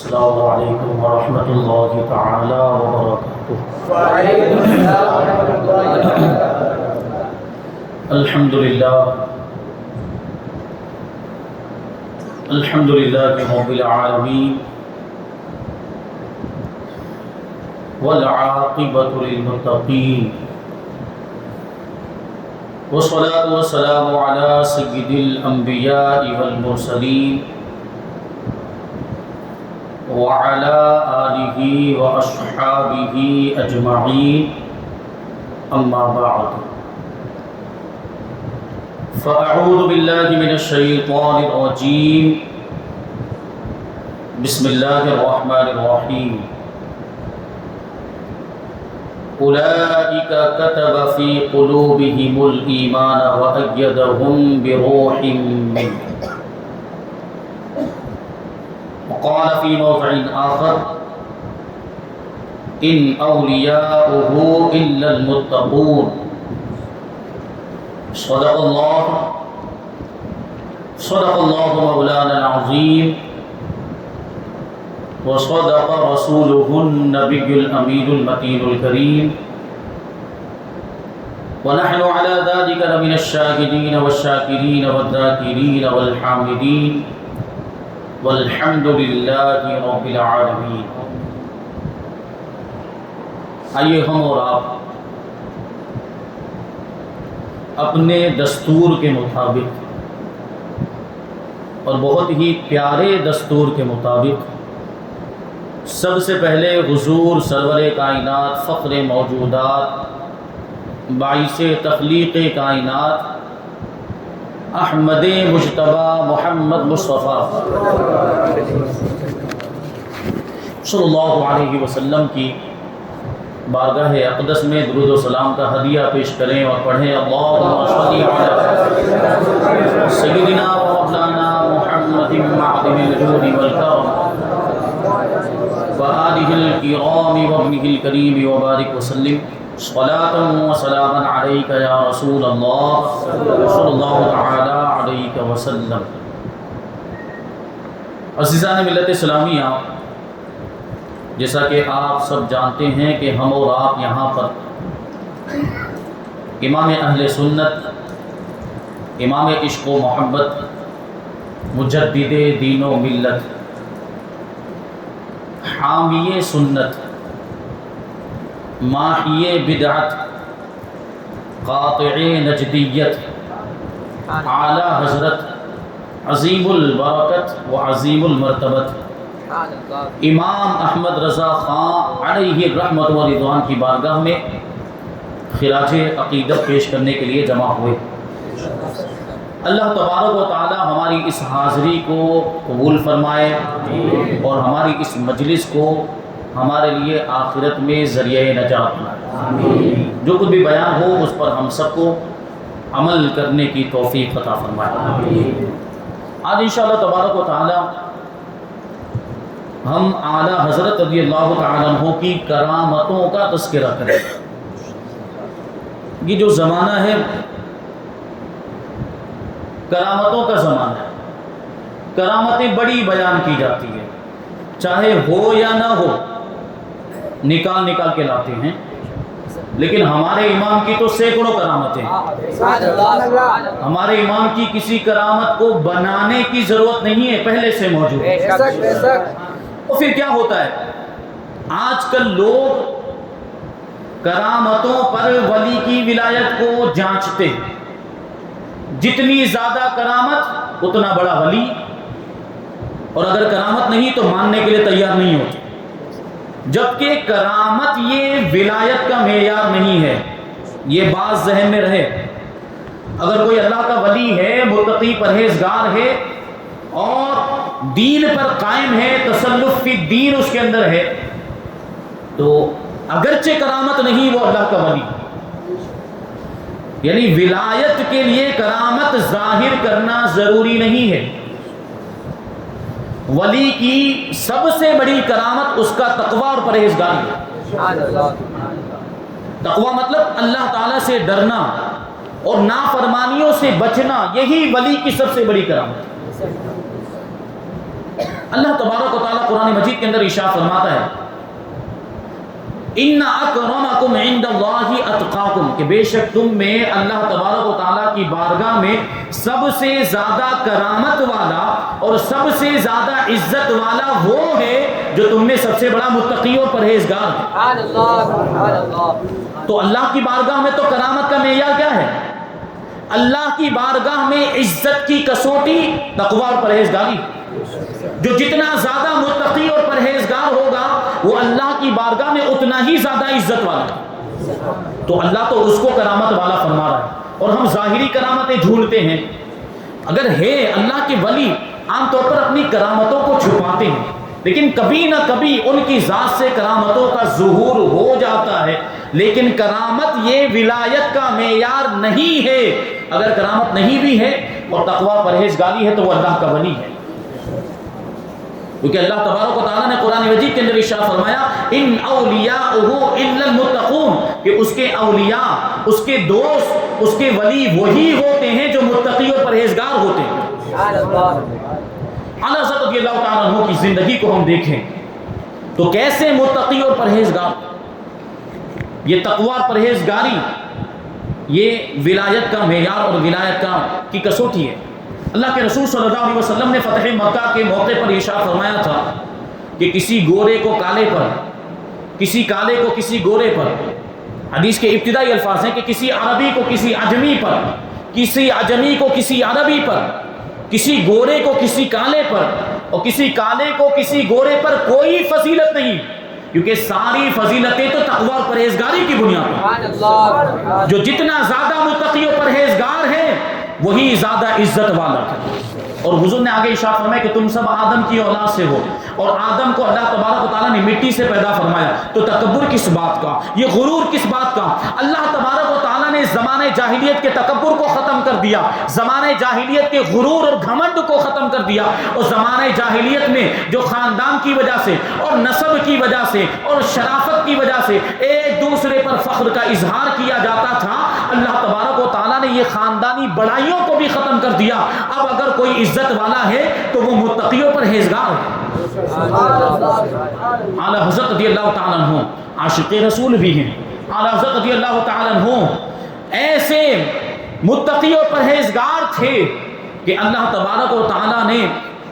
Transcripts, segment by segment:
السلام علیکم ورحمۃ اللہ تعالی وبرکاتہ۔ وعلیکم السلام ورحمۃ اللہ وبرکاتہ۔ الحمد للہ رب العالمین والعاقبۃ للمتقین والصلاۃ والسلام علی سید الانبیاء والمرسلین وعلى آلہ واصحابہ اجمعین، اما بعد فاعوذ باللہ من الشیطان الرجیم، بسم اللہ الرحمن الرحیم۔ اولئک کتب فی قلوبہم الایمان وأیدہم بروح منہ۔ وقال في موضع آخر إن أولياؤه إلا المتقون۔ صدق الله مولانا العظيم، وصدق رسوله النبي الأمين المتين الكريم، ونحن على ذلك لمن الشاهدين والشاكرين والذاكرين والحامدين، والحمد للہ رب العالمین۔ آئیے ہم اور آپ اپنے دستور کے مطابق اور بہت ہی پیارے دستور کے مطابق سب سے پہلے حضور سرور کائنات، فخر موجودات، باعث تخلیق کائنات، احمد مجتبی محمد مصطفیٰ صلی اللہ علیہ وسلم کی بارگاہ اقدس میں درود و سلام کا ہدیہ پیش کریں اور پڑھیں اللہم صلی علی سیدنا و مولانا محمد معدن الجود والکرم وآلہ الکرام وابنہ الکریم وبارک وسلم صلاۃ و سلاما علیک یا رسول اللہ صلی اللہ تعالی علیہ وسلم۔ عزیزان ملت اسلامیہ، جیسا کہ آپ سب جانتے ہیں کہ ہم اور آپ یہاں پر امام اہل سنت، امام عشق و محبت، مجدد دین و ملت، حامی سنت، ماحی بدعت، قاطع نجدیت، اعلی حضرت عظیم البرکت و عظیم المرتبت امام احمد رضا خان علیہ رحمت و رضوان کی بارگاہ میں خراج عقیدت پیش کرنے کے لیے جمع ہوئے۔ اللہ تبارک و تعالی ہماری اس حاضری کو قبول فرمائے اور ہماری اس مجلس کو ہمارے لیے آخرت میں ذریعہ نجات بنائے۔ جو کچھ بھی بیان ہو اس پر ہم سب کو عمل کرنے کی توفیق عطا فرمائے۔ آج انشاءاللہ تبارک و تعالی ہم اعلیٰ حضرت رضی اللہ تعالیٰ عنہ کی کرامتوں کا تذکرہ کریں۔ یہ جو زمانہ ہے کرامتوں کا زمانہ ہے، کرامتیں بڑی بیان کی جاتی ہیں، چاہے ہو یا نہ ہو نکال نکال کے لاتے ہیں، لیکن ہمارے امام کی تو سینکڑوں کرامتیں ہیں۔ ہمارے امام کی کسی کرامت کو بنانے کی ضرورت نہیں ہے، پہلے سے موجود ہے۔ اور پھر کیا ہوتا ہے، آج کل لوگ کرامتوں پر ولی کی ولایت کو جانچتے ہیں، جتنی زیادہ کرامت اتنا بڑا ولی، اور اگر کرامت نہیں تو ماننے کے لیے تیار نہیں ہوتے، جبکہ کرامت یہ ولایت کا معیار نہیں ہے۔ یہ بات ذہن میں رہے، اگر کوئی اللہ کا ولی ہے، متقی پرہیزگار ہے اور دین پر قائم ہے، تسلف فی الدین اس کے اندر ہے، تو اگرچہ کرامت نہیں وہ اللہ کا ولی، یعنی ولایت کے لیے کرامت ظاہر کرنا ضروری نہیں ہے۔ ولی کی سب سے بڑی کرامت اس کا تقوی اور پرہیزگاری ہے۔ تقوی مطلب اللہ تعالیٰ سے ڈرنا اور نافرمانیوں سے بچنا، یہی ولی کی سب سے بڑی کرامت ہے۔ اللہ تبارک و تعالیٰ قرآن مجید کے اندر ارشاد فرماتا ہے ان اکرمکم عند اللہ اتقاکم، کہ بے شک تم میں اللہ تبارک و تعالیٰ کی بارگاہ میں سب سے زیادہ کرامت والا اور سب سے زیادہ عزت والا وہ ہے جو تم میں سب سے بڑا متقی اور پرہیزگار ہے۔ سبحان اللہ سبحان اللہ۔ تو اللہ کی بارگاہ میں تو کرامت کا معیار کیا ہے؟ اللہ کی بارگاہ میں عزت کی کسوٹی تقوی اور پرہیزگاری۔ جو جتنا زیادہ متقی اور پرہیزگار ہوگا وہ اللہ کی بارگاہ میں اتنا ہی زیادہ عزت والا ہے۔ تو اللہ تو اس کو کرامت والا فرما رہا ہے، اور ہم ظاہری کرامتیں ڈھونڈتے ہیں۔ اگر ہے اللہ کے ولی عام طور پر اپنی کرامتوں کو چھپاتے ہیں، لیکن کبھی نہ کبھی ان کی ذات سے کرامتوں کا ظہور ہو جاتا ہے، لیکن کرامت یہ ولایت کا معیار نہیں ہے۔ اگر کرامت نہیں بھی ہے اور تقوی پرہیزگاری ہے تو وہ اللہ کا ولی ہے، کیونکہ اللہ تبارک و تعالیٰ نے قرآن مجید کے اندر ارشاد فرمایا ان اولیاءہ الا المتقون، کہ اس کے اولیاء، اس کے دوست، اس کے ولی وہی ہوتے ہیں جو متقی اور پرہیزگار ہوتے ہیں۔ سبحان اللہ۔ اعلیٰ حضرت رضی اللہ تعالیٰ عنہ کی زندگی کو ہم دیکھیں تو کیسے متقی اور پرہیزگار۔ یہ تقوی اور پرہیزگاری یہ ولایت کا معیار اور ولایت کی کسوٹی ہے۔ اللہ کے رسول صلی اللہ علیہ وسلم نے فتح مکہ کے موقع پر ارشاد فرمایا تھا کہ کسی گورے کو کالے پر، کسی کالے کو کسی گورے پر، حدیث کے ابتدائی الفاظ ہیں کہ کسی عربی کو کسی عجمی پر، کسی عجمی کو کسی عربی پر، کسی گورے کو کسی کالے پر، اور کسی کالے کو کسی گورے پر کوئی فضیلت نہیں، کیونکہ ساری فضیلتیں تو تقوی اور پرہیزگاری کی بنیاد سبحان اللہ۔ پر۔ جو جتنا زیادہ متقی اور پرہیزگار ہے وہی زیادہ عزت والا ہے۔ اور حضور نے آگے ارشاد فرمایا کہ تم سب آدم کی اولاد سے ہو، اور آدم کو اللہ تبارک و تعالیٰ نے مٹی سے پیدا فرمایا، تو تکبر کس بات کا، یہ غرور کس بات کا؟ اللہ تبارک و تعالیٰ نے زمانے جاہلیت کے تکبر کو ختم کر دیا، زمانے جاہلیت کے غرور اور گھمنڈ کو ختم کر دیا، اور زمانے جاہلیت میں جو خاندان کی وجہ سے اور نسب کی وجہ سے اور شرافت کی وجہ سے ایک دوسرے پر فخر کا اظہار کیا جاتا تھا، اللہ تبارک و تعالیٰ نے یہ خاندانی بڑائیوں کو بھی ختم کر دیا۔ اب اگر کوئی عزت والا ہے تو وہ متقی و پرہیزگار ہے۔ اعلیٰ حضرت رضی اللہ تعالیٰ عنہ عاشق رسول بھی ہیں۔ اعلیٰ حضرت رضی اللہ تعالیٰ عنہ ایسے متقی و پرہیزگار تھے کہ اللہ تبارک و تعالیٰ نے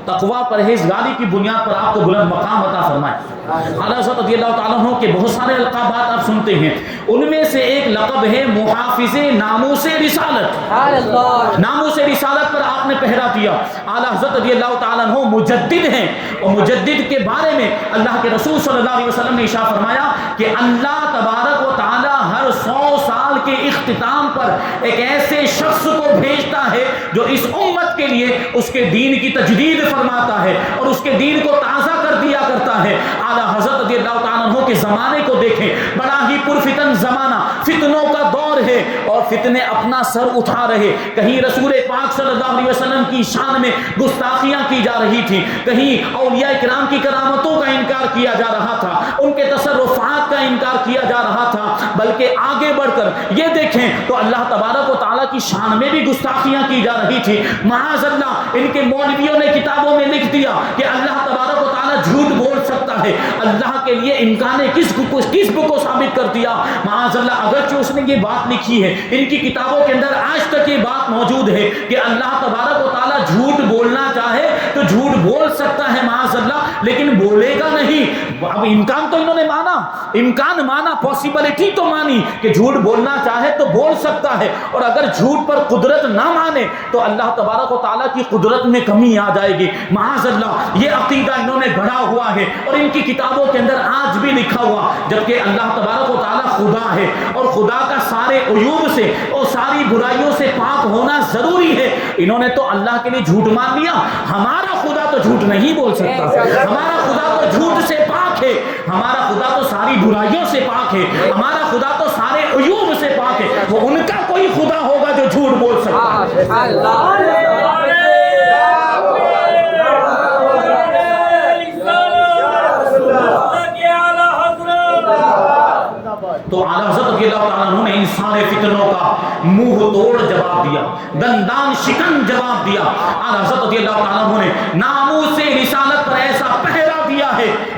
تقوی پرہیزگاری کی بنیاد پر آپ کو بلند مقام عطا فرمائے۔ اعلیٰ حضرت رضی اللہ تعالیٰ عنہ کے بہت سارے القابات آپ سنتے ہیں، ان میں سے ایک لقب ہے محافظ ناموس رسالت۔ ناموس رسالت پر آپ نے پہرا دیا۔ اعلیٰ حضرت رضی اللہ تعالیٰ عنہ مجدد ہیں، اور مجدد کے بارے میں اللہ کے رسول صلی اللہ علیہ وسلم نے ارشاد فرمایا کہ اللہ تبارک و تعالیٰ ہر 100 سال کے اختتام پر ایک ایسے شخص کو بھیجتا ہے جو اس امت کے لیے اس کے دین کی تجدید فرماتا ہے اور اس کے دین کو تازہ کر دیا کرتا ہے۔ اعلیٰ حضرت رضی اللہ تعالیٰ عنہ کے زمانے کو دیکھیں، بڑا ہی پرفتن زمانہ، فتنوں کا دور ہے، اور فتنے اپنا سر اٹھا رہے۔ کہیں رسول پاک صلی اللہ علیہ وسلم کی شان میں گستاخیاں کی جا رہی تھی، کہیں اولیاء کرام کی کرامتوں کا انکار کیا جا رہا تھا، ان کے تصرفات کا انکار کیا جا رہا تھا، بلکہ آگے بڑھ کر یہ دیکھیں تو اللہ تبارک و تعالیٰ کی شان میں بھی گستاخیاں کی جا رہی تھی۔ معاذ اللہ، ان کے مولویوں نے کتابوں میں لکھ دیا کہ اللہ تبارک و تعالیٰ جھوٹ بول سکتا ہے، اللہ کے لیے امکان کسب کو ثابت کر دیا۔ معاذ اللہ، اگرچہ اس نے یہ بات لکھی ہے، ان کی کتابوں کے اندر آج تک یہ بات موجود ہے کہ اللہ تبارک و تعالیٰ جھوٹ بولنا چاہے تو جھوٹ بول سکتا ہے معاذ اللہ، لیکن بولے گا نہیں۔ اب امکان تو انہوں نے مانا، امکان مانا، پاسبلٹی تو مانی کہ جھوٹ بولنا چاہے تو بول سکتا ہے، اور اگر جھوٹ پر قدرت نہ مانے تو اللہ تبارک و تعالیٰ کی قدرت میں کمی آ جائے گی۔ معاذ اللہ، یہ عقیدہ انہوں نے گڑھا ہوا ہے، اور ان کی کتابوں کے اندر آج بھی لکھا ہوا، جبکہ اللہ تبارک و تعالیٰ خدا ہے، اور خدا کا سارے عیوب سے اور ساری برائیوں سے پاک ہونا ضروری ہے۔ انہوں نے تو اللہ کے لیے جھوٹ مان لیا۔ ہمارا خدا تو جھوٹ نہیں بول سکتا، ہمارا خدا تو جھوٹ سے پاک ہے، ہمارا خدا تو ساری برائیوں سے پاک ہے، ہمارا خدا تو سارے عیوب سے پاک ہے۔ وہ ان کا کوئی خدا ہوگا جو جھوٹ بول سکتا ہے۔ تو اعلیٰ حضرت رضی اللہ تعالیٰ عنہ نے ان سارے فتنوں کا منہ توڑ جواب دیا، دندان شکن جواب دیا۔ اعلیٰ حضرت رضی اللہ تعالیٰ عنہ نے ناموس رسالت پر ایسا پہرا دیا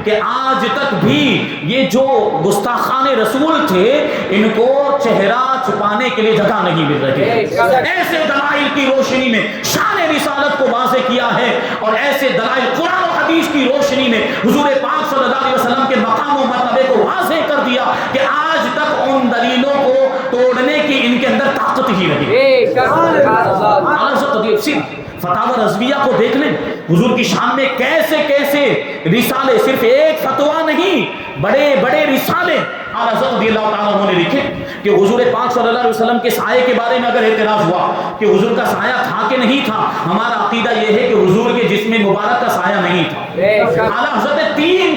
کہ آج تک بھی یہ جو گستاخان رسول تھے ان کو چہرہ چھپانے کے لیے جگہ نہیں مل رہی. ایسے دلائل کی روشنی میں شان رسالت کو واضح کیا ہے اور ایسے دلائل قرآن و حدیث کی روشنی میں حضور پاک صلی اللہ علیہ وسلم کے مقام و مرتبے کو واضح کر دیا کہ آج تک ان دلیلوں کو توڑنے کی ان کے اندر طاقت ہی نہیں. فتاوی رضویہ کو دیکھ لیں, حضور کی شان میں کیسے کیسے رسالے, صرف ایک فتویٰ نہیں, بڑے بڑے رسالے اعلیٰ حضرت رضی اللہ تعالیٰ عنہ نے لکھے کہ حضور پاک صلی اللہ علیہ وسلم کے سائے کے بارے میں اگر اعتراض ہوا کہ حضور کا سایہ تھا کہ نہیں تھا, ہمارا عقیدہ یہ ہے کہ حضور کے جسم مبارک کا سایہ نہیں تھا. اعلیٰ حضرت نے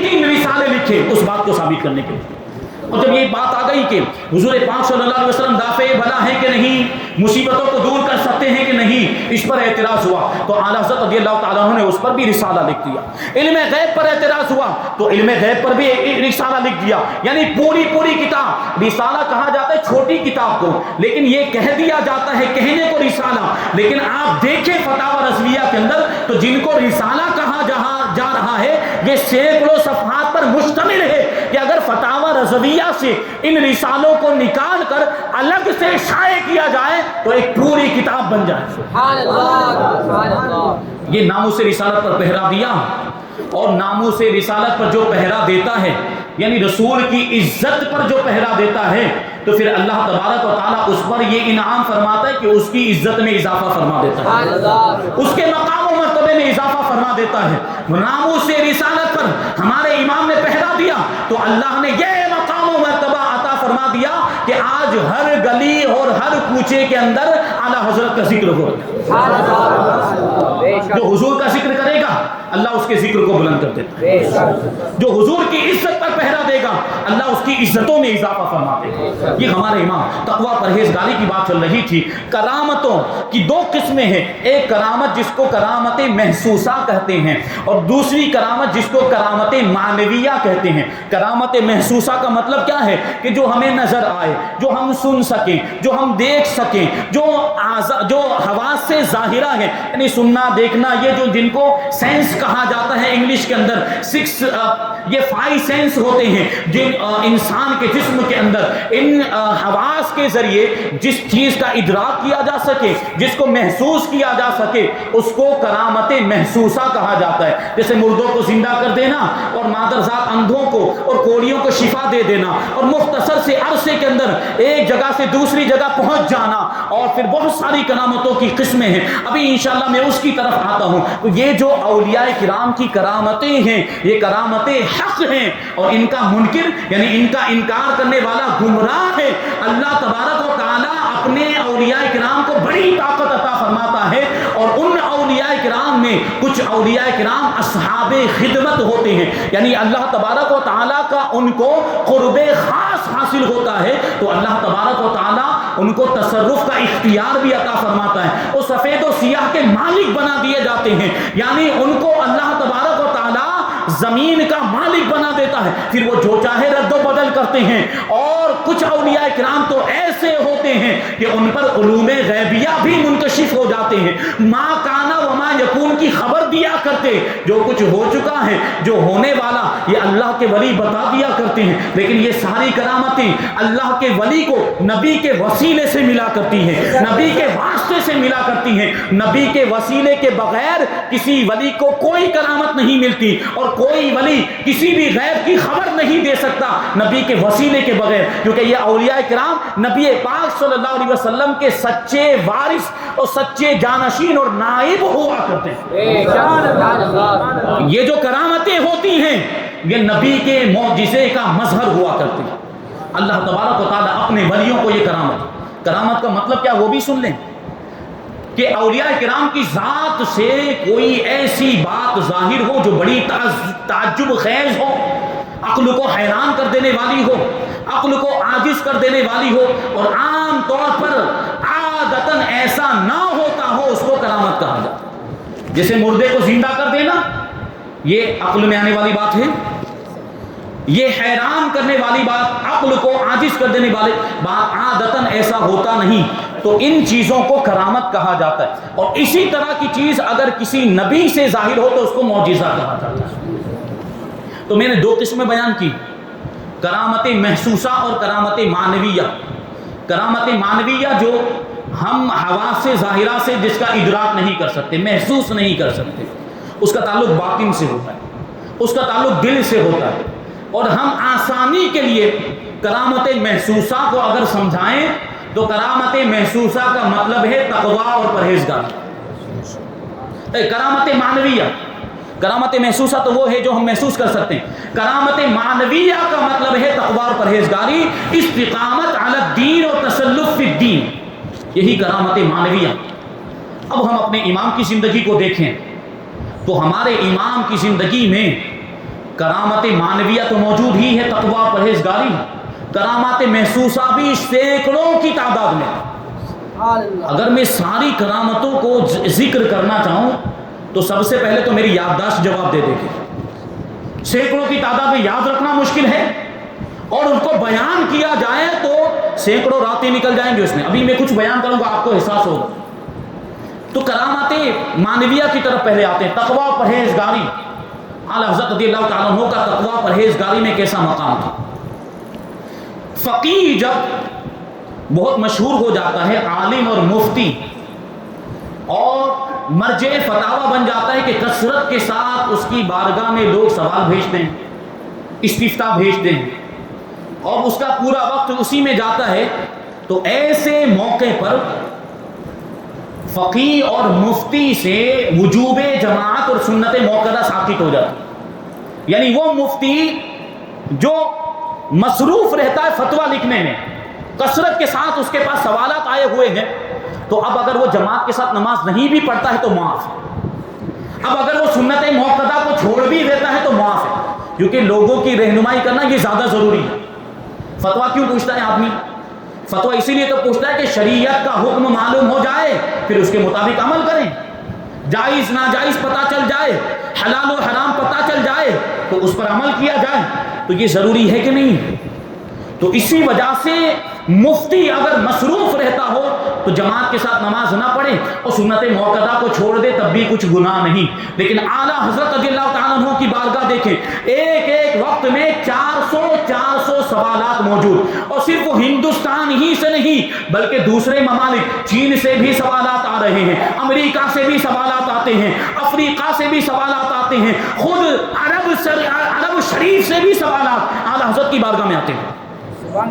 تین رسالے لکھے اس بات کو ثابت کرنے کے لیے. اور جب یہ بات آ گئی کہ حضور پاک صلی اللہ علیہ وسلم دافع بلا ہے کہ نہیں, مصیبتوں کو دور کر سکتے ہیں کہ نہیں, اس پر اعتراض ہوا تو اعلیٰ حضرت رضی اللہ تعالیٰ عنہ نے اس پر بھی رسالہ لکھ دیا. علم غیب پر اعتراض ہوا تو علم غیب پر بھی رسالہ لکھ دیا. یعنی پوری کتاب, رسالہ کہا جاتا ہے چھوٹی کتاب کو, لیکن یہ کہہ دیا جاتا ہے کہنے کو رسالہ. لیکن آپ دیکھیں فتاوی رضویہ کے اندر تو جن کو رسالہ کہا جا رہا ہے یہ سینکڑوں صفحات پر مشتمل ہے کہ اگر فتاوی رضویہ سے ان رسالوں کو نکال کر الگ سے شائع کیا جائے تو ایک پوری کتاب بن جائے. سبحان اللہ. یہ ناموس رسالت پر پہرا دیا, اور ناموس رسالت پر جو پہرا دیتا ہے یعنی رسول کی عزت پر جو پہرا دیتا ہے تو پھر اللہ تبارک و تعالیٰ اس پر یہ انعام فرماتا ہے کہ اس کی عزت میں اضافہ فرما دیتا ہے, اس کے مقام و مرتبے میں اضافہ فرما دیتا ہے. ناموس رسالت پر ہمارے امام نے پہرا دیا تو اللہ نے یہ مقام و مرتبہ عطا فرما دیا کہ آج ہر گلی اور ہر کوچے کے اندر اعلیٰ حضرت کا ذکر ہو. جو حضور کا ذکر کرے گا اللہ اس کے ذکر کو بلند کر دیتا ہے, جو حضور کی عزت پر پہرا دے گا اللہ اس کی عزتوں میں اضافہ فرما دے گا. یہ ہمارے امام تقویٰ پرہیزگاری کی بات چل رہی تھی. کرامتوں کی دو قسمیں ہیں, ایک کرامت جس کو کرامت محسوسہ کہتے ہیں اور دوسری کرامت جس کو کرامت معنویہ کہتے ہیں. کرامت محسوسہ کا مطلب کیا ہے کہ جو ہمیں نظر آئے, جو ہم سن سکیں, جو ہم دیکھ سکیں, جو حواس سے ظاہرہ ہے, یعنی سننا دیکھنا, یہ جو جن کو سینس کہا جاتا ہے انگلش کے اندر, یہ 5 سینس ہوتے ہیں جن انسان کے جسم کے اندر. ان حواس کے ذریعے جس چیز کا ادراک کیا جا سکے, جس کو محسوس کیا جا سکے, اس کو کرامت محسوسہ کہا جاتا ہے. جیسے مردوں کو زندہ کر دینا اور مادرزاد اندھوں کو اور کوڑیوں کو شفا دے دینا اور مختصر سے عرصے کے اندر ایک جگہ سے دوسری جگہ پہنچ جانا, اور پھر بہت ساری کرامتوں کی قسمیں ہیں. ابھی انشاءاللہ میں اس کی طرف آتا ہوں. تو یہ جو اولیاء کرام کی کرامتیں ہیں یہ کرامتیں حق ہیں, اور ان کا منکر یعنی ان کا انکار کرنے والا گمراہ ہے. اللہ تبارک و تعالیٰ اپنے اولیاء کرام کو بڑی طاقت عطا فرماتا ہے, اور ان اولیاء کرام میں کچھ اولیاء کرام اصحاب خدمت ہوتے ہیں, یعنی اللہ تبارک و تعالیٰ کا ان کو قرب خاص حاصل ہوتا ہے تو اللہ تبارک و تعالیٰ ان کو تصرف کا اختیار بھی عطا فرماتا ہے. وہ سفید و سیاہ کے مالک بنا دیے جاتے ہیں, یعنی ان کو اللہ تبارک و تعالیٰ زمین کا مالک بنا دیتا ہے, پھر وہ جو چاہے رد و بدل کرتے ہیں. اور کچھ اولیاء کرام تو ایسے ہوتے ہیں کہ ان پر علوم غیبیہ بھی منکشف ہو جاتے ہیں. ما کانا و ما یکون کی خبر دیا کرتے, جو کچھ ہو چکا ہے, جو ہونے والا, یہ اللہ کے ولی بتا دیا کرتے ہیں. لیکن یہ ساری کرامتیں اللہ کے ولی کو نبی کے وسیلے سے ملا کرتی ہیں, نبی کے واسطے سے ملا کرتی ہیں. نبی کے وسیلے کے بغیر کسی ولی کو کوئی کرامت نہیں ملتی, اور کوئی ولی کسی بھی غیب کی خبر نہیں دے سکتا نبی کے وسیلے کے بغیر, کیونکہ یہ اولیاء کرام نبی پاک صلی اللہ علیہ وسلم کے سچے وارث اور سچے جانشین اور نائب ہوا کرتے ہیں. یہ جو کرامتیں ہوتی ہیں یہ نبی کے معجزے کا مظہر ہوا کرتی ہیں. اللہ تبارک و تعالیٰ اپنے ولیوں کو یہ کرامت کا مطلب کیا وہ بھی سن لیں کہ اولیاء کرام کی ذات سے کوئی ایسی بات ظاہر ہو جو بڑی تعجب خیز ہو, عقل کو حیران کر دینے والی ہو, عقل کو عاجز کر دینے والی ہو, اور عام طور پر عادتاً ایسا نہ ہوتا ہو, اس کو کرامت کہا جاتا ہے. جیسے مردے کو زندہ کر دینا یہ عقل میں آنے والی بات ہے, یہ حیران کرنے والی بات, عقل کو عاجز کر دینے والی بات عادتاً ایسا ہوتا نہیں, تو ان چیزوں کو کرامت کہا جاتا ہے. اور اسی طرح کی چیز اگر کسی نبی سے ظاہر ہو تو اس کو معجزہ کہا جاتا ہے. تو میں نے دو قسمیں بیان کی، کرامت محسوسہ اور کرامت معنویہ۔ کرامت معنویہ جو ہم حواس ظاہرہ سے جس کا ادراک نہیں کر سکتے، محسوس نہیں کر سکتے، اس کا تعلق باطن سے ہوتا ہے، اس کا تعلق دل سے ہوتا ہے۔ اور ہم آسانی کے لیے کرامت محسوسہ کو اگر سمجھائیں تو کرامت محسوسہ کا مطلب ہے تقویٰ اور پرہیزگاری۔ کرامت معنویہ، کرامت محسوسہ تو وہ ہے جو ہم محسوس کر سکتے ہیں، کرامت معنویہ کا مطلب ہے تقویٰ اور پرہیزگاری، استقامت علی الدین اور تسلط فی الدین، یہی کرامت معنویہ۔ اب ہم اپنے امام کی زندگی کو دیکھیں تو ہمارے امام کی زندگی میں کرامت معنویہ تو موجود ہی ہے، تقویٰ اور پرہیزگاری، کرامات محسوسہ بھی سینکڑوں کی تعداد میں۔ اگر میں ساری کرامتوں کو ذکر کرنا چاہوں تو سب سے پہلے تو میری یادداشت جواب دے دے گی، سینکڑوں کی تعداد میں یاد رکھنا مشکل ہے، اور ان کو بیان کیا جائے تو سینکڑوں راتیں نکل جائیں گے اس میں۔ ابھی میں کچھ بیان کروں گا، آپ کو احساس ہوگا۔ تو کرامات معنویہ کی طرف پہلے آتے ہیں، تقویٰ و پرہیزگاری۔ اعلیٰ حضرت رضی اللہ تعالیٰ عنہ کا تقویٰ و پرہیزگاری میں کیسا مقام تھا؟ فقیہ جب بہت مشہور ہو جاتا ہے، عالم اور مفتی اور مرجع فتاوی بن جاتا ہے کہ کثرت کے ساتھ اس کی بارگاہ میں لوگ سوال بھیجتے ہیں، استفتاء بھیجتے ہیں، اور اس کا پورا وقت اسی میں جاتا ہے، تو ایسے موقع پر فقیہ اور مفتی سے وجوب جماعت اور سنت موقدہ ثابت ہو جاتی۔ یعنی وہ مفتی جو مصروف رہتا ہے فتویٰ لکھنے میں، کثرت کے ساتھ اس کے پاس سوالات آئے ہوئے ہیں، تو اب اگر وہ جماعت کے ساتھ نماز نہیں بھی پڑھتا ہے تو معاف ہے، اب اگر وہ سنت موقدہ کو چھوڑ بھی دیتا ہے تو معاف ہے، کیونکہ لوگوں کی رہنمائی کرنا یہ زیادہ ضروری ہے۔ فتویٰ کیوں پوچھتا ہے آدمی؟ فتویٰ اسی لیے تو پوچھتا ہے کہ شریعت کا حکم معلوم ہو جائے، پھر اس کے مطابق عمل کریں، جائز ناجائز پتہ چل جائے، حلال و حرام پتہ چل جائے تو اس پر عمل کیا جائے، تو یہ ضروری ہے کہ نہیں؟ تو اسی وجہ سے مفتی اگر مصروف رہتا ہو تو جماعت کے ساتھ نماز نہ پڑھے اور سنت موقدہ کو چھوڑ دے تب بھی کچھ گناہ نہیں۔ لیکن اعلیٰ حضرت رضی اللہ تعالیٰ عنہ کی بارگاہ دیکھیں، ایک ایک وقت میں 400 سوالات موجود، اور صرف ہندوستان ہی سے نہیں بلکہ دوسرے ممالک، چین سے بھی سوالات آ رہے ہیں، امریکہ سے بھی سوالات آتے ہیں، افریقہ سے بھی سوالات آتے ہیں، خود عرب شریف سے بھی سوالات اعلیٰ حضرت کی بارگاہ میں آتے ہیں،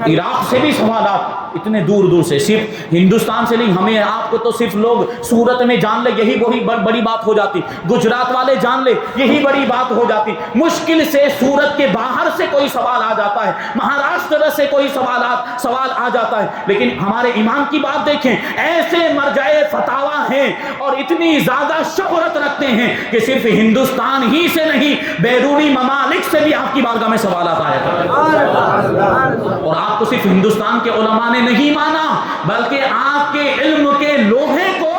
عراق سے بھی سوالات، اتنے دور دور سے، صرف ہندوستان سے نہیں، ہمیں آپ کو تو صرف لوگ صورت میں جان لے یہی بڑی بات ہو جاتی، گجرات والے جان لے یہی بڑی بات ہو جاتی، مشکل سے صورت کے باہر سے کوئی سوال آ جاتا ہے، مہاراشٹر سے کوئی سوال آ جاتا ہے، لیکن ہمارے امام کی بات دیکھیں، ایسے مرجع فتاوی ہیں اور اتنی زیادہ شہرت رکھتے ہیں کہ صرف ہندوستان ہی سے نہیں بیرونی ممالک سے بھی آپ کی بارگاہ میں سوالات آیا کرتے ہیں، اور آپ کو صرف ہندوستان کے علماء نے نہیں مانا بلکہ آپ کے علم کے لوہے کو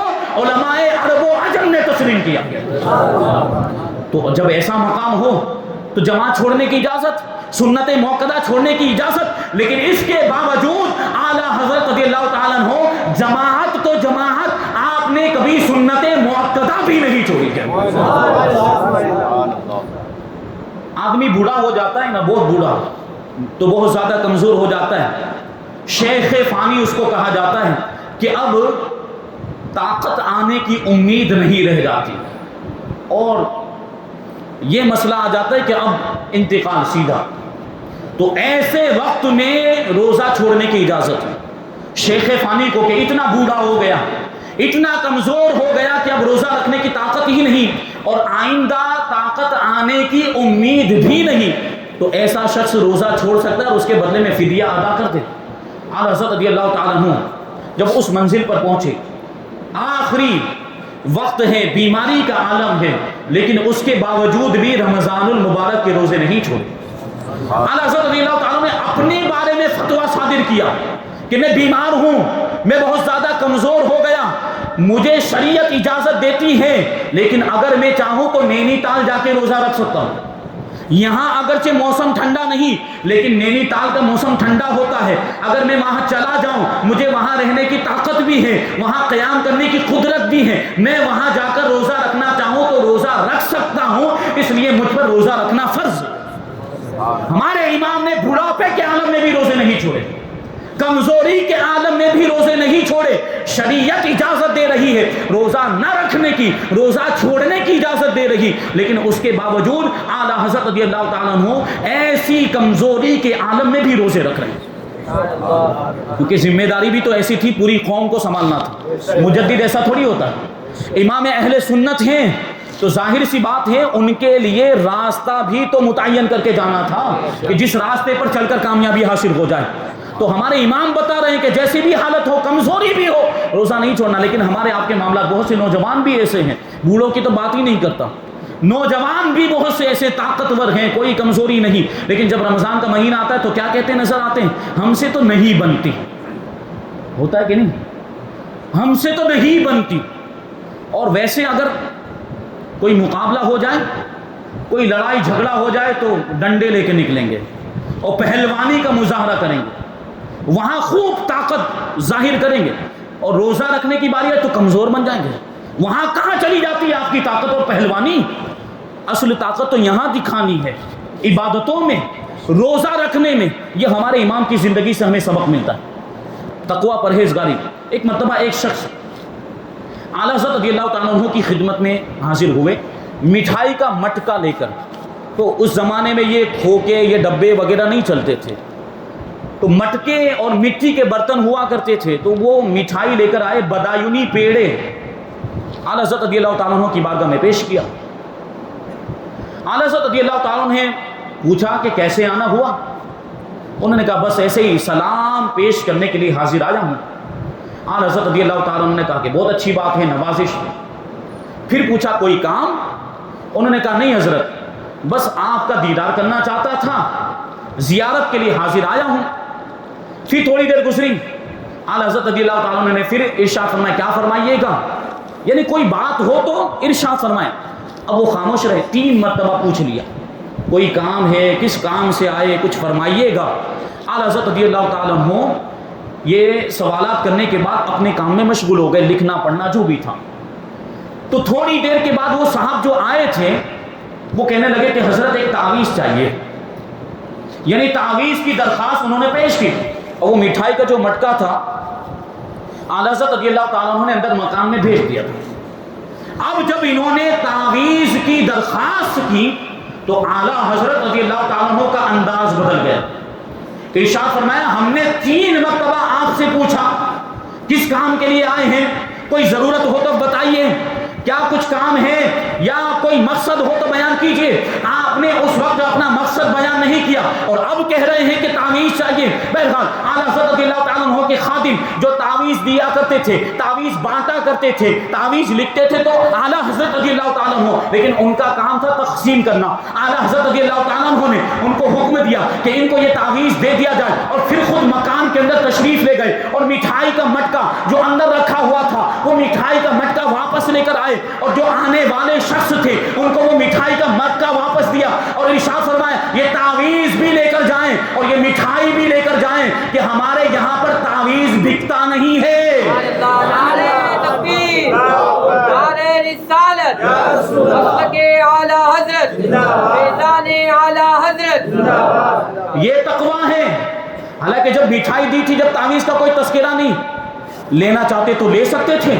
علماء عرب و عجم نے تسلیم کیا۔ تو جب ایسا مقام ہو تو جماعت چھوڑنے کی اجازت، سنت موقدہ چھوڑنے کی اجازت، لیکن اس کے باوجود اعلیٰ حضرت رضی اللہ تعالیٰ عنہ جماعت تو جماعت، آپ نے کبھی سنت موقدہ بھی نہیں چھوڑی۔ آدمی بوڑھا ہو جاتا ہے نا، بہت بوڑھا تو بہت زیادہ کمزور ہو جاتا ہے، شیخ فانی اس کو کہا جاتا ہے کہ اب طاقت آنے کی امید نہیں رہ جاتی، اور یہ مسئلہ آ جاتا ہے کہ اب انتقال سیدھا، تو ایسے وقت میں روزہ چھوڑنے کی اجازت ہے شیخ فانی کو کہ اتنا بوڑھا ہو گیا، اتنا کمزور ہو گیا کہ اب روزہ رکھنے کی طاقت ہی نہیں اور آئندہ طاقت آنے کی امید بھی نہیں، تو ایسا شخص روزہ چھوڑ سکتا ہے اور اس کے بدلے میں فدیہ ادا کر دے۔ اعلیٰ حضرت رضی اللہ تعالیٰ عنہ جب اس منزل پر پہنچے، آخری وقت ہے، بیماری کا عالم ہے، لیکن اس کے باوجود بھی رمضان المبارک کے روزے نہیں چھوڑے۔ اعلیٰ حضرت رضی اللہ تعالیٰ نے اپنے بارے میں فتویٰ صادر کیا کہ میں بیمار ہوں، میں بہت زیادہ کمزور ہو گیا، مجھے شریعت اجازت دیتی ہے لیکن اگر میں چاہوں تو نینی تال جا کے روزہ رکھ سکتا ہوں، یہاں اگرچہ موسم ٹھنڈا نہیں لیکن نینی تال کا موسم ٹھنڈا ہوتا ہے، اگر میں وہاں چلا جاؤں مجھے وہاں رہنے کی طاقت بھی ہے، وہاں قیام کرنے کی قدرت بھی ہے، میں وہاں جا کر روزہ رکھنا چاہوں تو روزہ رکھ سکتا ہوں، اس لیے مجھ پر روزہ رکھنا فرض ہے۔ ہمارے امام نے بڑھاپے کے عالم میں بھی روزے نہیں چھوڑے، کمزوری کے عالم میں بھی روزے نہیں چھوڑے۔ شریعت اجازت دے رہی ہے روزہ نہ رکھنے کی، روزہ چھوڑنے کی اجازت دے رہی، لیکن اس کے باوجود اعلیٰ حضرت رضی اللہ تعالیٰ عنہ ایسی کمزوری کے عالم میں بھی روزے رکھ رہے ہیں، کیونکہ ذمہ داری بھی تو ایسی تھی، پوری قوم کو سنبھالنا تھا۔ مجدد ایسا تھوڑی ہوتا ہے، امام اہل سنت ہیں تو ظاہر سی بات ہے ان کے لیے راستہ بھی تو متعین کر کے جانا تھا کہ جس راستے پر چل کر کامیابی حاصل ہو جائے۔ تو ہمارے امام بتا رہے ہیں کہ جیسی بھی حالت ہو، کمزوری بھی ہو، روزہ نہیں چھوڑنا۔ لیکن ہمارے آپ کے معاملات بہت سے نوجوان بھی ایسے ہیں، بوڑھوں کی تو بات ہی نہیں کرتا، نوجوان بھی بہت سے ایسے طاقتور ہیں، کوئی کمزوری نہیں، لیکن جب رمضان کا مہینہ آتا ہے تو کیا کہتے نظر آتے ہیں؟ ہم سے تو نہیں بنتی۔ ہوتا ہے کہ نہیں؟ ہم سے تو نہیں بنتی۔ اور ویسے اگر کوئی مقابلہ ہو جائے، کوئی لڑائی جھگڑا ہو جائے تو ڈنڈے لے کے نکلیں گے اور پہلوانی کا مظاہرہ کریں گے، وہاں خوب طاقت ظاہر کریں گے، اور روزہ رکھنے کی باری ہے تو کمزور بن جائیں گے۔ وہاں کہاں چلی جاتی ہے آپ کی طاقت اور پہلوانی؟ اصل طاقت تو یہاں دکھانی ہے، عبادتوں میں، روزہ رکھنے میں۔ یہ ہمارے امام کی زندگی سے ہمیں سبق ملتا ہے، تقویٰ، پرہیزگاری۔ ایک مرتبہ ایک شخص اعلیٰ حضرت رضی اللہ تعالیٰ عنہ کی خدمت میں حاضر ہوئے مٹھائی کا مٹکا لے کر۔ تو اس زمانے میں یہ کھوکے، یہ ڈبے وغیرہ نہیں چلتے تھے، تو مٹکے اور مٹی کے برتن ہوا کرتے تھے۔ تو وہ مٹھائی لے کر آئے، بدایونی پیڑے، اعلیٰ حضرت رضی اللہ تعالیٰ عنہ کی بارگاہ میں پیش کیا۔ اعلیٰ حضرت رضی اللہ تعالیٰ عنہ نے پوچھا کہ کیسے آنا ہوا؟ انہوں نے کہا بس ایسے ہی سلام پیش کرنے کے لیے حاضر آیا ہوں۔ اعلیٰ حضرت رضی اللہ تعالیٰ عنہ نے کہا کہ بہت اچھی بات ہے، نوازش۔ پھر پوچھا کوئی کام؟ انہوں نے کہا نہیں حضرت، بس آپ کا دیدار کرنا چاہتا تھا، زیارت کے لیے حاضر آیا ہوں۔ پھر تھوڑی دیر گزری، اعلیٰ حضرت رضی اللہ تعالیٰ عنہ نے پھر ارشاد فرمایا کیا فرمائیے گا، یعنی کوئی بات ہو تو ارشاد فرمائے۔ اب وہ خاموش رہے، 3 مرتبہ پوچھ لیا کوئی کام ہے، کس کام سے آئے، کچھ فرمائیے گا۔ اعلیٰ حضرت رضی اللہ تعالیٰ عنہ یہ سوالات کرنے کے بعد اپنے کام میں مشغول ہو گئے، لکھنا پڑھنا جو بھی تھا۔ تو تھوڑی دیر کے بعد وہ صاحب جو آئے تھے وہ کہنے لگے کہ حضرت ایک تعویذ چاہیے، یعنی تعویذ کی درخواست انہوں نے پیش کی۔ اور وہ مٹھائی کا جو مٹکا تھا اعلیٰ حضرت رضی اللہ تعالیٰ عنہ نے اندر مکان میں بھیج دیا تھا۔ اب جب انہوں نے تعویذ کی درخواست کی تو اعلیٰ حضرت رضی اللہ تعالیٰ عنہ کا انداز بدل گیا۔ ارشاد فرمایا ہم نے 3 مرتبہ آپ سے پوچھا کس کام کے لیے آئے ہیں، کوئی ضرورت ہو تو بتائیے، کیا کچھ کام ہے یا کوئی مقصد ہو تو بیان کیجئے۔ آپ نے اس وقت اپنا مقصد بیان نہیں کیا اور اب کہہ رہے ہیں کہ تعویذ چاہیے۔ بہرحال اعلیٰ حضرت رضی اللہ تعالیٰ عنہ کے خادم جو تعویذ دیا کرتے تھے، تعویذ بانٹا کرتے تھے، تعویذ لکھتے تھے تو اعلیٰ حضرت رضی اللہ تعالیٰ عنہ، لیکن ان کا کام تھا تقسیم کرنا۔ اعلیٰ حضرت رضی اللہ تعالیٰ عنہ نے ان کو حکم دیا کہ ان کو یہ تعویذ دے دیا جائے، اور پھر خود مکان کے اندر تشریف لے گئے اور مٹھائی کا مٹکا جو اندر رکھا ہوا تھا وہ مٹھائی کا مٹکا واپس لے کر آئے، اور جو آنے والے شخص تھے ان کو وہ مٹھائی کا مٹکا واپس دیا اور ارشاد فرمایا یہ تعویذ بھی لے کر جائیں اور یہ مٹھائی بھی لے کر جائیں کہ ہمارے یہاں پر تعویذ بکتا نہیں ہے۔ نعرہ تکبیر، نعرہ رسالت، مستق اعلیٰ حضرت، فیضان اعلیٰ حضرت۔ یہ تقویٰ ہے۔ حالانکہ جب مٹھائی دی تھی، جب تعویذ کا کوئی تذکرہ نہیں، لینا چاہتے تو لے سکتے تھے،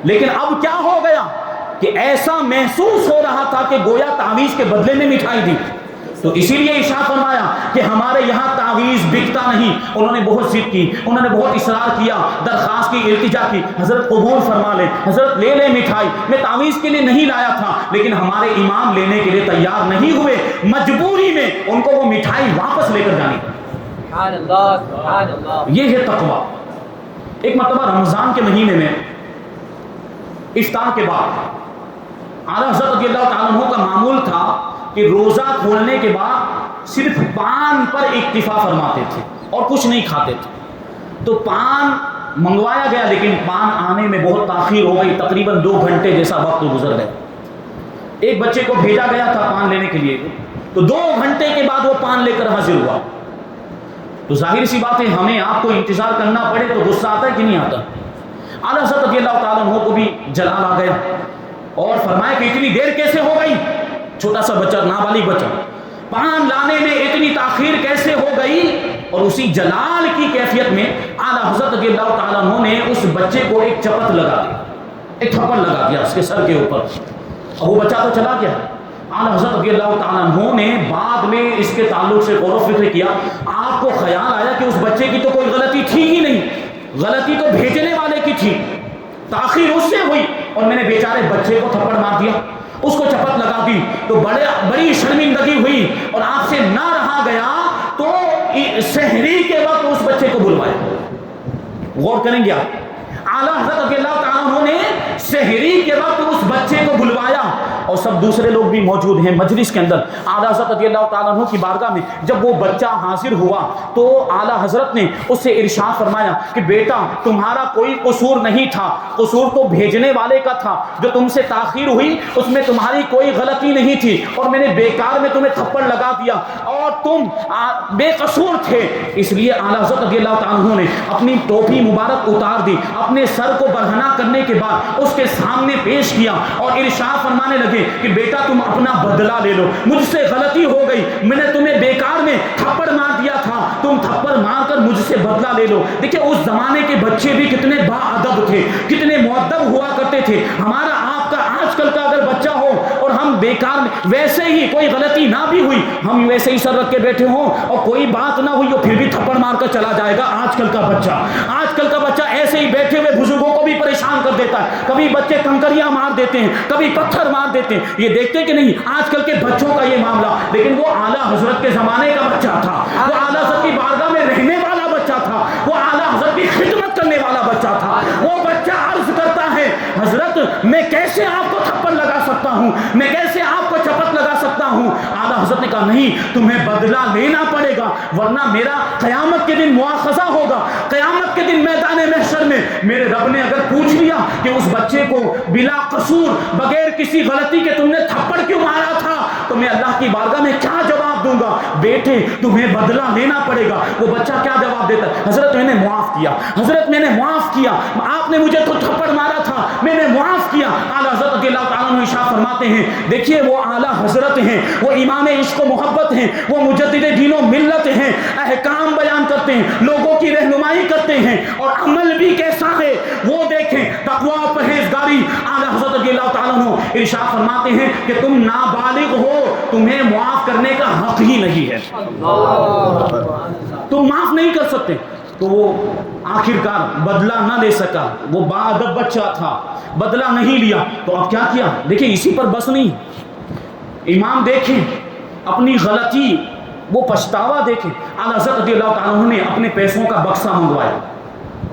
لیکن اب کیا ہو گیا کہ ایسا محسوس ہو رہا تھا کہ گویا تعویذ کے بدلے میں مٹھائی دی، تو اسی لیے ارشاد فرمایا کہ ہمارے یہاں تعویذ بکتا نہیں۔ انہوں نے بہت ضد کی، انہوں نے بہت اصرار کیا، درخواست کی، التجا کی، حضرت قبول فرما لیں، حضرت لے لیں مٹھائی، میں تعویذ کے لیے نہیں لایا تھا، لیکن ہمارے امام لینے کے لیے تیار نہیں ہوئے، مجبوری میں ان کو وہ مٹھائی واپس لے کر جانی پڑی۔ یہ ہے تقویٰ۔ ایک مرتبہ رمضان کے مہینے میں افطار کے بعد اعلیٰ حضرت رضی اللہ تعالیٰ عنہ کا معمول تھا کہ روزہ کھولنے کے بعد صرف پان پر اکتفا فرماتے تھے اور کچھ نہیں کھاتے تھے۔ تو پان منگوایا گیا، لیکن پان آنے میں بہت تاخیر ہو گئی، تقریباً 2 گھنٹے جیسا وقت گزر گیا۔ ایک بچے کو بھیجا گیا تھا پان لینے کے لیے، تو 2 گھنٹے کے بعد وہ پان لے کر حاضر ہوا۔ تو ظاہر سی بات ہے ہمیں آپ کو انتظار کرنا پڑے تو غصہ آتا ہے کہ نہیں آتا؟ اعلیٰ حضرت رضی اللہ تعالیٰ عنہ کو بھی جلال آ گیا اور فرمایا کہ اتنی دیر کیسے ہو گئی؟ چھوٹا سا بچہ، نابالغ بچہ، پان لانے میں اتنی تاخیر کیسے ہو گئی؟ اور اسی جلال کی کیفیت میں اعلیٰ حضرت رضی اللہ تعالیٰ عنہ نے اس بچے کو ایک چپت لگا دی، ایک تھپڑ لگا دیا اس کے سر کے اوپر، اور وہ بچہ تو چلا گیا۔ اعلیٰ حضرت رضی اللہ تعالیٰ عنہ نے بعد میں اس کے تعلق سے غور و فکر کیا، آپ کو خیال آیا کہ اس بچے کی تو کوئی غلطی تھی ہی نہیں، غلطی تو بھیجنے والے کی تھی، تاخیر اس سے ہوئی، اور میں نے بیچارے بچے کو تھپڑ مار دیا، اس کو چپت لگا دی، تو بڑی شرمندگی ہوئی، اور آپ سے نہ رہا گیا تو سحری کے وقت اس بچے کو بلوایا۔ غور کریں گے آپ، اعلیٰ حضرت رضی اللہ تعالیٰ عنہ نے سحری کے وقت اس بچے کو بلوایا، اور سب دوسرے لوگ بھی موجود ہیں مجلس کے اندر۔ اعلیٰ حضرت رضی اللہ تعالیٰ عنہ کی بارگاہ میں جب وہ بچہ حاضر ہوا تو اعلیٰ حضرت نے اس سے ارشاد فرمایا کہ بیٹا تمہارا کوئی قصور نہیں تھا، قصور تو بھیجنے والے کا تھا، جو تم سے تاخیر ہوئی اس میں تمہاری کوئی غلطی نہیں تھی، اور میں نے بیکار میں تمہیں تھپڑ لگا دیا، اور تم بے قصور تھے۔ اس لیے اعلیٰ حضرت رضی اللہ تعالیٰ عنہ نے اپنی ٹوپی مبارک اتار دی، اپنے سر کو برہنہ کرنے کے بعد اس کے سامنے پیش کیا، اور ارشاد فرمانے لگے کہ بیٹا تم اپنا بدلہ لے لو، مجھ سے غلطی ہو گئی، میں نے تمہیں بیکار میں تھپڑ مار دیا تھا، تم تھپڑ مار کر مجھ سے بدلہ لے لو۔ دیکھیں اس زمانے کے بچے بھی کتنے با ادب تھے، کتنے مؤدب ہوا کرتے تھے۔ ہمارا آپ کا آج کل کا اگر بچہ ہو اور ہم بیکار میں ویسے ہی کوئی غلطی نہ بھی ہوئی، ہم ویسے ہی سر رکھ کے بیٹھے ہوں اور کوئی بات نہ ہوئی اور پھر بھی تھپڑ مار کر چلا جائے گا آج کل کا بچہ ایسے ہی بیٹھے ہوئے بزرگوں کو بھی پریشان کر دیتا ہے، کبھی بچے کنکریاں مار دیتے ہیں، کبھی پتھر مار دیتے ہیں، یہ دیکھتے کہ نہیں آج کل کے بچوں کا یہ معاملہ، لیکن وہ اعلیٰ حضرت کے زمانے کا بچہ تھا، وہ اعلیٰ حضرت کی بارگاہ میں رہنے والا بچہ تھا، وہ اعلیٰ حضرت کی خدمت کرنے والا بچہ تھا۔ وہ بچہ عرض کرتا ہے حضرت میں کیسے آپ کو تھپڑ لگا سکتا ہوں، میں کیسے آپ کو چپت لگا سکتا ہوں؟ اعلیٰ حضرت نے کہا نہیں، تمہیں بدلہ لینا پڑے گا، ورنہ میرا قیامت کے دن مواخذہ ہوگا، قیامت کے دن میدان محشر میں میرے رب نے اگر پوچھ لیا کہ اس بچے کو بلا قصور بغیر کسی غلطی کے تم نے تھپڑ کیوں مارا تھا، تو میں اللہ کی بارگاہ میں کیا جواب دوں گا؟ بیٹے تمہیں بدلہ لینا پڑے گا۔ وہ بچہ کیا جواب دیتا ہے؟ حضرت میں نے معاف کیا، حضرت میں نے معاف کیا، آپ نے مجھے تو تھپڑ مارا تھا، میں نے معاف کیا۔ اعلیٰ حضرت رضی اللہ تعالیٰ عنہ ارشاد فرماتے ہیں، دیکھیے وہ اعلیٰ حضرت ہیں، وہ امام عشق و محبت ہیں، وہ مجدد دین و ملت ہیں، احکام بیان کرتے ہیں، لوگوں کی رہنمائی کرتے ہیں، اور عمل بھی کیسا ہے وہ دیکھیں، تقویٰ پرہیزگاری۔ اعلیٰ حضرت رضی اللہ تعالیٰ عنہ ارشاد فرماتے ہیں کہ تم نابالغ ہو، تمہیں معاف کرنے کا حق ہی نہیں ہے، تم معاف نہیں کر سکتے۔ تو وہ آخرکار بدلہ نہ لے سکا، وہ باادب بچہ تھا، بدلہ نہیں لیا، تو اب کیا کیا؟ دیکھیں اسی پر بس نہیں، امام دیکھیں اپنی غلطی، وہ پچھتاوا دیکھیں۔ اعلیٰ حضرت رضی اللہ تعالیٰ عنہ نے اپنے پیسوں کا بکسہ منگوایا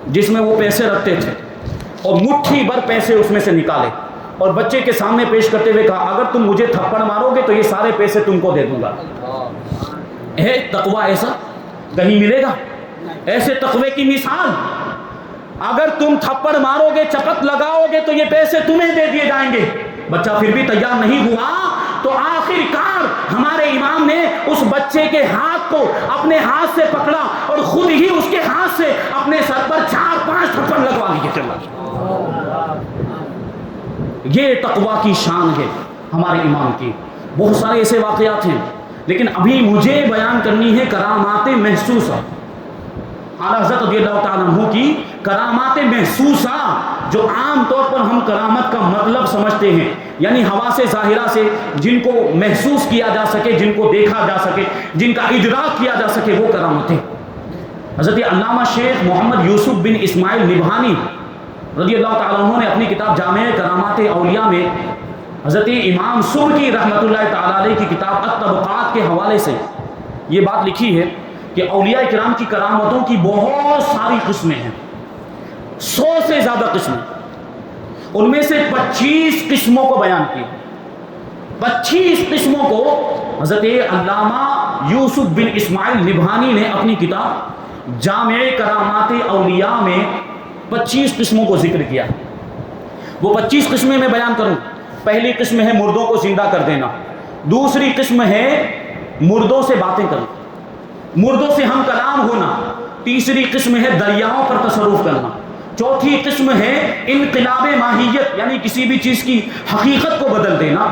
جس میں وہ پیسے رکھتے تھے، اور مٹھی بھر پیسے اس میں سے نکالے، اور بچے کے سامنے پیش کرتے ہوئے کہا اگر تم مجھے تھپڑ مارو گے تو یہ سارے پیسے تم کو دے دوں گا۔ ہے تقویٰ ایسا کہیں ملے گا؟ ایسے تقوی کی مثال، اگر تم تھپڑ مارو گے، چپت لگاؤ گے تو یہ پیسے تمہیں دے دیے جائیں گے۔ بچہ پھر بھی تیار نہیں ہوا، تو آخر کار ہمارے امام نے اس بچے کے ہاتھ کو اپنے ہاتھ سے پکڑا اور خود ہی اس کے ہاتھ سے اپنے سر پر 4-5 تھپڑ لگوا لیے۔ یہ تقویٰ کی شان ہے ہمارے امام کی۔ بہت سارے ایسے واقعات ہیں، لیکن ابھی مجھے بیان کرنی ہے کرامات محسوسہ، اعلیٰ حضرت رضی اللہ تعالیٰ عنہ کی کرامات محسوسہ، جو عام طور پر ہم کرامت کا مطلب سمجھتے ہیں، یعنی حواس ظاہرہ سے جن کو محسوس کیا جا سکے، جن کو دیکھا جا سکے، جن کا ادراک کیا جا سکے، وہ کرامتیں۔ حضرت علامہ شیخ محمد یوسف بن اسماعیل نبہانی رضی اللہ تعالیٰ عنہ نے اپنی کتاب جامع کرامات اولیاء میں حضرت امام سبکی رحمۃ اللہ تعالیٰ علیہ کی کتاب الطبقات کے حوالے سے یہ بات لکھی ہے کہ اولیاء کرام کی کرامتوں کی بہت ساری قسمیں ہیں، 100 سے زیادہ قسمیں، ان میں سے 25 قسموں کو بیان کی، 25 قسموں کو حضرت علامہ یوسف بن اسماعیل نبہانی نے اپنی کتاب جامع کرامات اولیاء میں 25 قسموں کو ذکر کیا۔ وہ 25 قسمیں میں بیان کروں۔ پہلی قسم ہے مردوں کو زندہ کر دینا، دوسری قسم ہے مردوں سے باتیں کرنا، مردوں سے ہم کلام ہونا، تیسری قسم ہے دریاؤں پر تصرف کرنا، چوتھی قسم ہے انقلاب ماہیت، یعنی کسی بھی چیز کی حقیقت کو بدل دینا،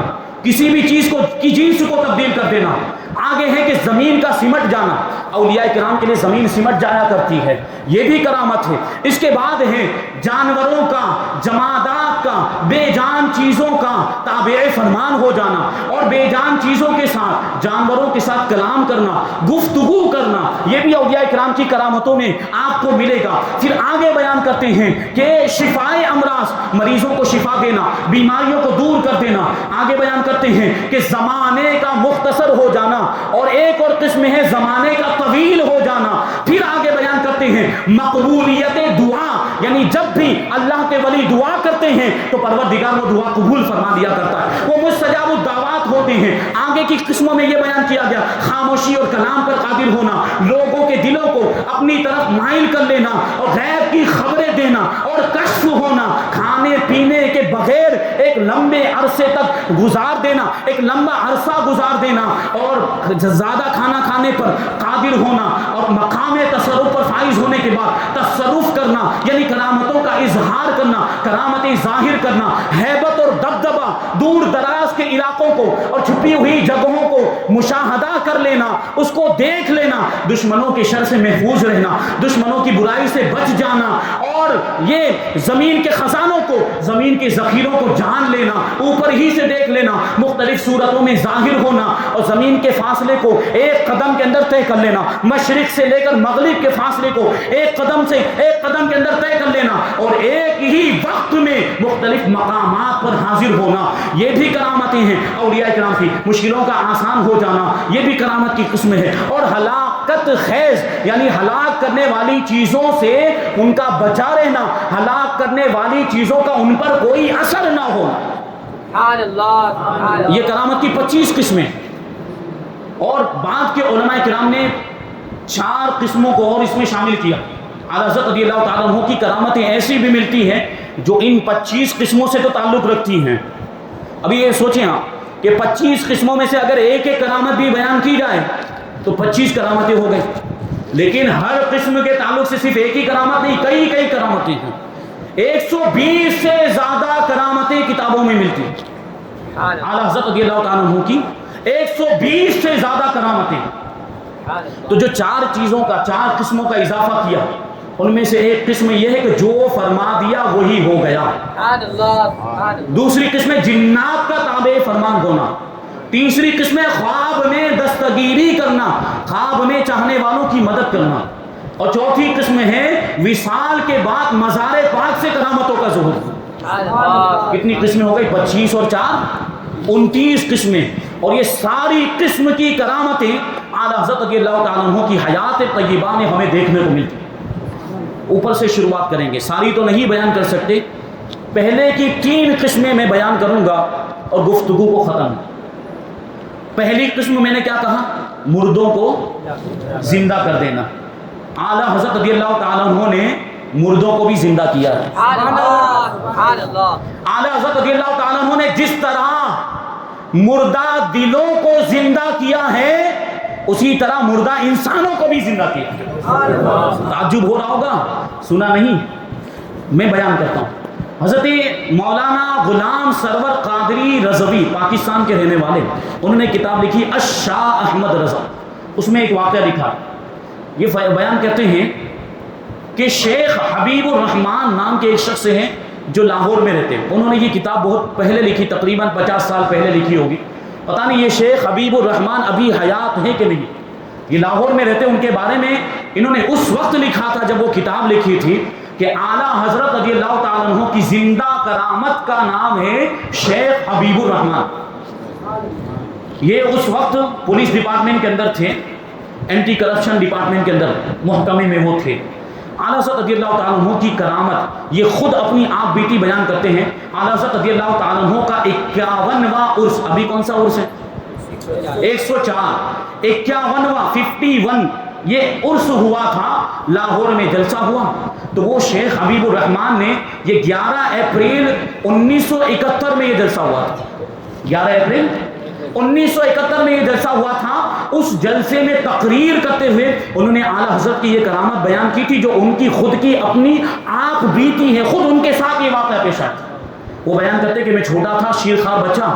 کسی بھی چیز کو کی جنس کو تبدیل کر دینا، آگے زمین کا سمٹ جانا، اولیاء کرام کے لیے زمین سمٹ جایا کرتی ہے، یہ بھی کرامت ہے۔ اس کے بعد ہے جانوروں کا، جمادات کا، بے جان چیزوں کا تابع فرمان ہو جانا، اور بے جان چیزوں کے ساتھ، جانوروں کے ساتھ کلام کرنا، گفتگو کرنا، یہ بھی اولیاء کرام کی کرامتوں میں آپ کو ملے گا۔ پھر آگے بیان کرتے ہیں کہ شفائے امراض، مریضوں کو شفا دینا، بیماریوں کو دور کر دینا۔ آگے بیان کرتے ہیں کہ زمانے کا مختصر ہو جانا، اور ایک اور قسم ہے زمانے کا طویل ہو جانا۔ پھر آگے بیان کرتے ہیں مقبولیت دعا، یعنی جب بھی اللہ کے ولی دعا کرتے ہیں تو پروردگار وہ دعا قبول فرما دیا کرتا ہے، وہ مستجاب الدعوات ہوتے ہیں۔ آگے کی قسموں میں یہ بیان کیا گیا خاموشی اور کلام پر قادر ہونا، لوگوں کے دلوں کو اپنی طرف مائل کر لینا، اور غیب کی خبریں دینا، اور کشف ہونا، کھانے پینے کے بغیر ایک لمبے عرصے تک گزار دینا، ایک لمبا عرصہ گزار دینا، اور زیادہ کھانا کھانے پر قادر ہونا، اور مقام تصرف پر فائز ہونے کے بعد تصرف کرنا، یعنی کرامتوں کا اظہار کرنا، کرامتیں ظاہر کرنا، ہیبت اور دبدبہ، دور دراز کے علاقوں کو اور چھپی ہوئی جگہوں کو مشاہدہ کر لینا، اس کو دیکھ لینا، دشمنوں کے شر سے محفوظ رہنا، دشمنوں کی برائی سے بچ جانا، اور یہ زمین کے خزانوں کو، زمین کے ذخیروں کو جان لینا، اوپر ہی سے دیکھ لینا، مختلف صورتوں میں ظاہر ہونا، اور زمین کے فاصلے کو ایک قدم کے اندر طے کر لینا، مشرق سے لے کر مغرب کے فاصلے کو ایک قدم سے ایک قدم کے اندر طے کر لینا، اور ایک ہی وقت میں مختلف مقامات پر حاضر ہونا، یہ بھی کرامتیں ہیں اولیاء کرام کی۔ مشکلوں کا آسان ہو جانا، یہ بھی کرامت کی قسم ہے۔ اور ہلاکت خیز، یعنی ہلاک کرنے والی چیزوں سے ان کا بچا رہنا، ہلاک کرنے والی چیزوں کا ان پر کوئی اثر نہ ہونا، یہ کرامت کی 25 قسمیں۔ اور بعد کے علماء کرام نے 4 قسموں کو اور اس میں شامل کیا۔ اعلیٰ حضرت رضی اللہ تعالیٰ عنہ کی کرامتیں ایسی بھی ملتی ہیں جو ان 25 قسموں سے تو تعلق رکھتی ہیں۔ ابھی یہ سوچیں آپ کہ 25 قسموں میں سے اگر ایک ایک کرامت بھی بیان کی جائے تو 25 کرامتیں ہو گئی، لیکن ہر قسم کے تعلق سے صرف ایک ہی کرامت نہیں، کئی کرامتیں ہیں۔ 120 سے زیادہ کرامتیں کتابوں میں ملتی ہیں اعلیٰ حضرت رضی اللہ تعالیٰ عنہ کی، 120 سے زیادہ کرامتیں۔ تو جو 4 چیزوں کا، 4 قسموں کا اضافہ کیا، ان میں سے ایک قسم یہ ہے کہ جو فرما دیا وہی ہو گیا۔ دوسری قسم جنات کا تابع فرمان ہونا۔ تیسری قسم خواب میں دستگیری کرنا، خواب میں چاہنے والوں کی مدد کرنا۔ اور چوتھی قسم ہے وصال کے بعد مزار پاک سے کرامتوں کا ظہور۔ کتنی قسمیں ہو گئی؟ 25 اور 4 29 قسمیں۔ اور یہ ساری قسم کی کرامتیں اعلیٰ حضرت رضی اللہ تعالیٰ عنہ کی حیات طیبہ میں ہمیں دیکھنے کو ملتی۔ اوپر سے شروعات کریں گے، ساری تو نہیں بیان کر سکتے، پہلے کی 3 قسمیں میں بیان کروں گا اور گفتگو کو ختم۔ پہلی قسم میں نے کیا کہا؟ مردوں کو زندہ کر دینا۔ اعلیٰ حضرت رضی اللہ تعالیٰ عنہ نے مردوں کو بھی زندہ کیا ہے۔ اعلیٰ حضرت رضی اللہ تعالیٰ عنہ نے جس طرح مردہ دلوں کو زندہ کیا ہے، اسی طرح مردہ انسانوں کو بھی زندہ کیا ہے۔ تعجب ہو رہا ہوگا، سنا نہیں؟ میں بیان کرتا ہوں۔ حضرت مولانا غلام سرور قادری رضوی پاکستان کے رہنے والے، انہوں نے کتاب لکھی الشاہ احمد رضا، اس میں ایک واقعہ لکھا۔ یہ بیان کرتے ہیں کہ شیخ حبیب الرحمان نام کے ایک شخص ہیں جو لاہور میں رہتے ہیں۔ انہوں نے یہ کتاب بہت پہلے لکھی، تقریباً 50 سال پہلے لکھی ہوگی، پتہ نہیں یہ شیخ حبیب الرحمان ابھی حیات ہیں کہ نہیں۔ یہ لاہور میں رہتے، ان کے بارے میں انہوں نے اس وقت لکھا تھا جب وہ کتاب لکھی تھی کہ اعلیٰ حضرت رضی اللہ تعالیٰ عنہ کی زندہ کرامت کا نام ہے شیخ حبیب الرحمان۔ یہ اس وقت پولیس ڈپارٹمنٹ کے اندر تھے، اینٹی کرپشن ڈپارٹمنٹ کے اندر محکمے میں وہ تھے۔ اعلیٰ حضرت رضی اللہ تعالیٰ عنہ کی کرامت یہ خود اپنی آپ بیٹی بیان کرتے ہیں۔ اعلیٰ حضرت رضی اللہ تعالیٰ عنہ کا 51واں عرس، ابھی کون سا عرس ہے؟ 104، 51واں 51 یہ عرس ہوا تھا، لاہور میں جلسہ ہوا۔ تو وہ شیخ حبیب الرحمان نے یہ 11 اپریل 1971 میں یہ جلسہ ہوا تھا، 11 اپریل 1971 میں یہ جلسہ ہوا تھا۔ اس جلسے میں تقریر کرتے ہوئے انہوں نے اعلیٰ حضرت کی یہ کرامت بیان کی تھی جو ان کی خود کی اپنی آپ بیتی ہے، خود ان کے ساتھ یہ واقعہ پیش آیا۔ وہ بیان کرتے کہ میں چھوٹا تھا، شیرخوار بچہ،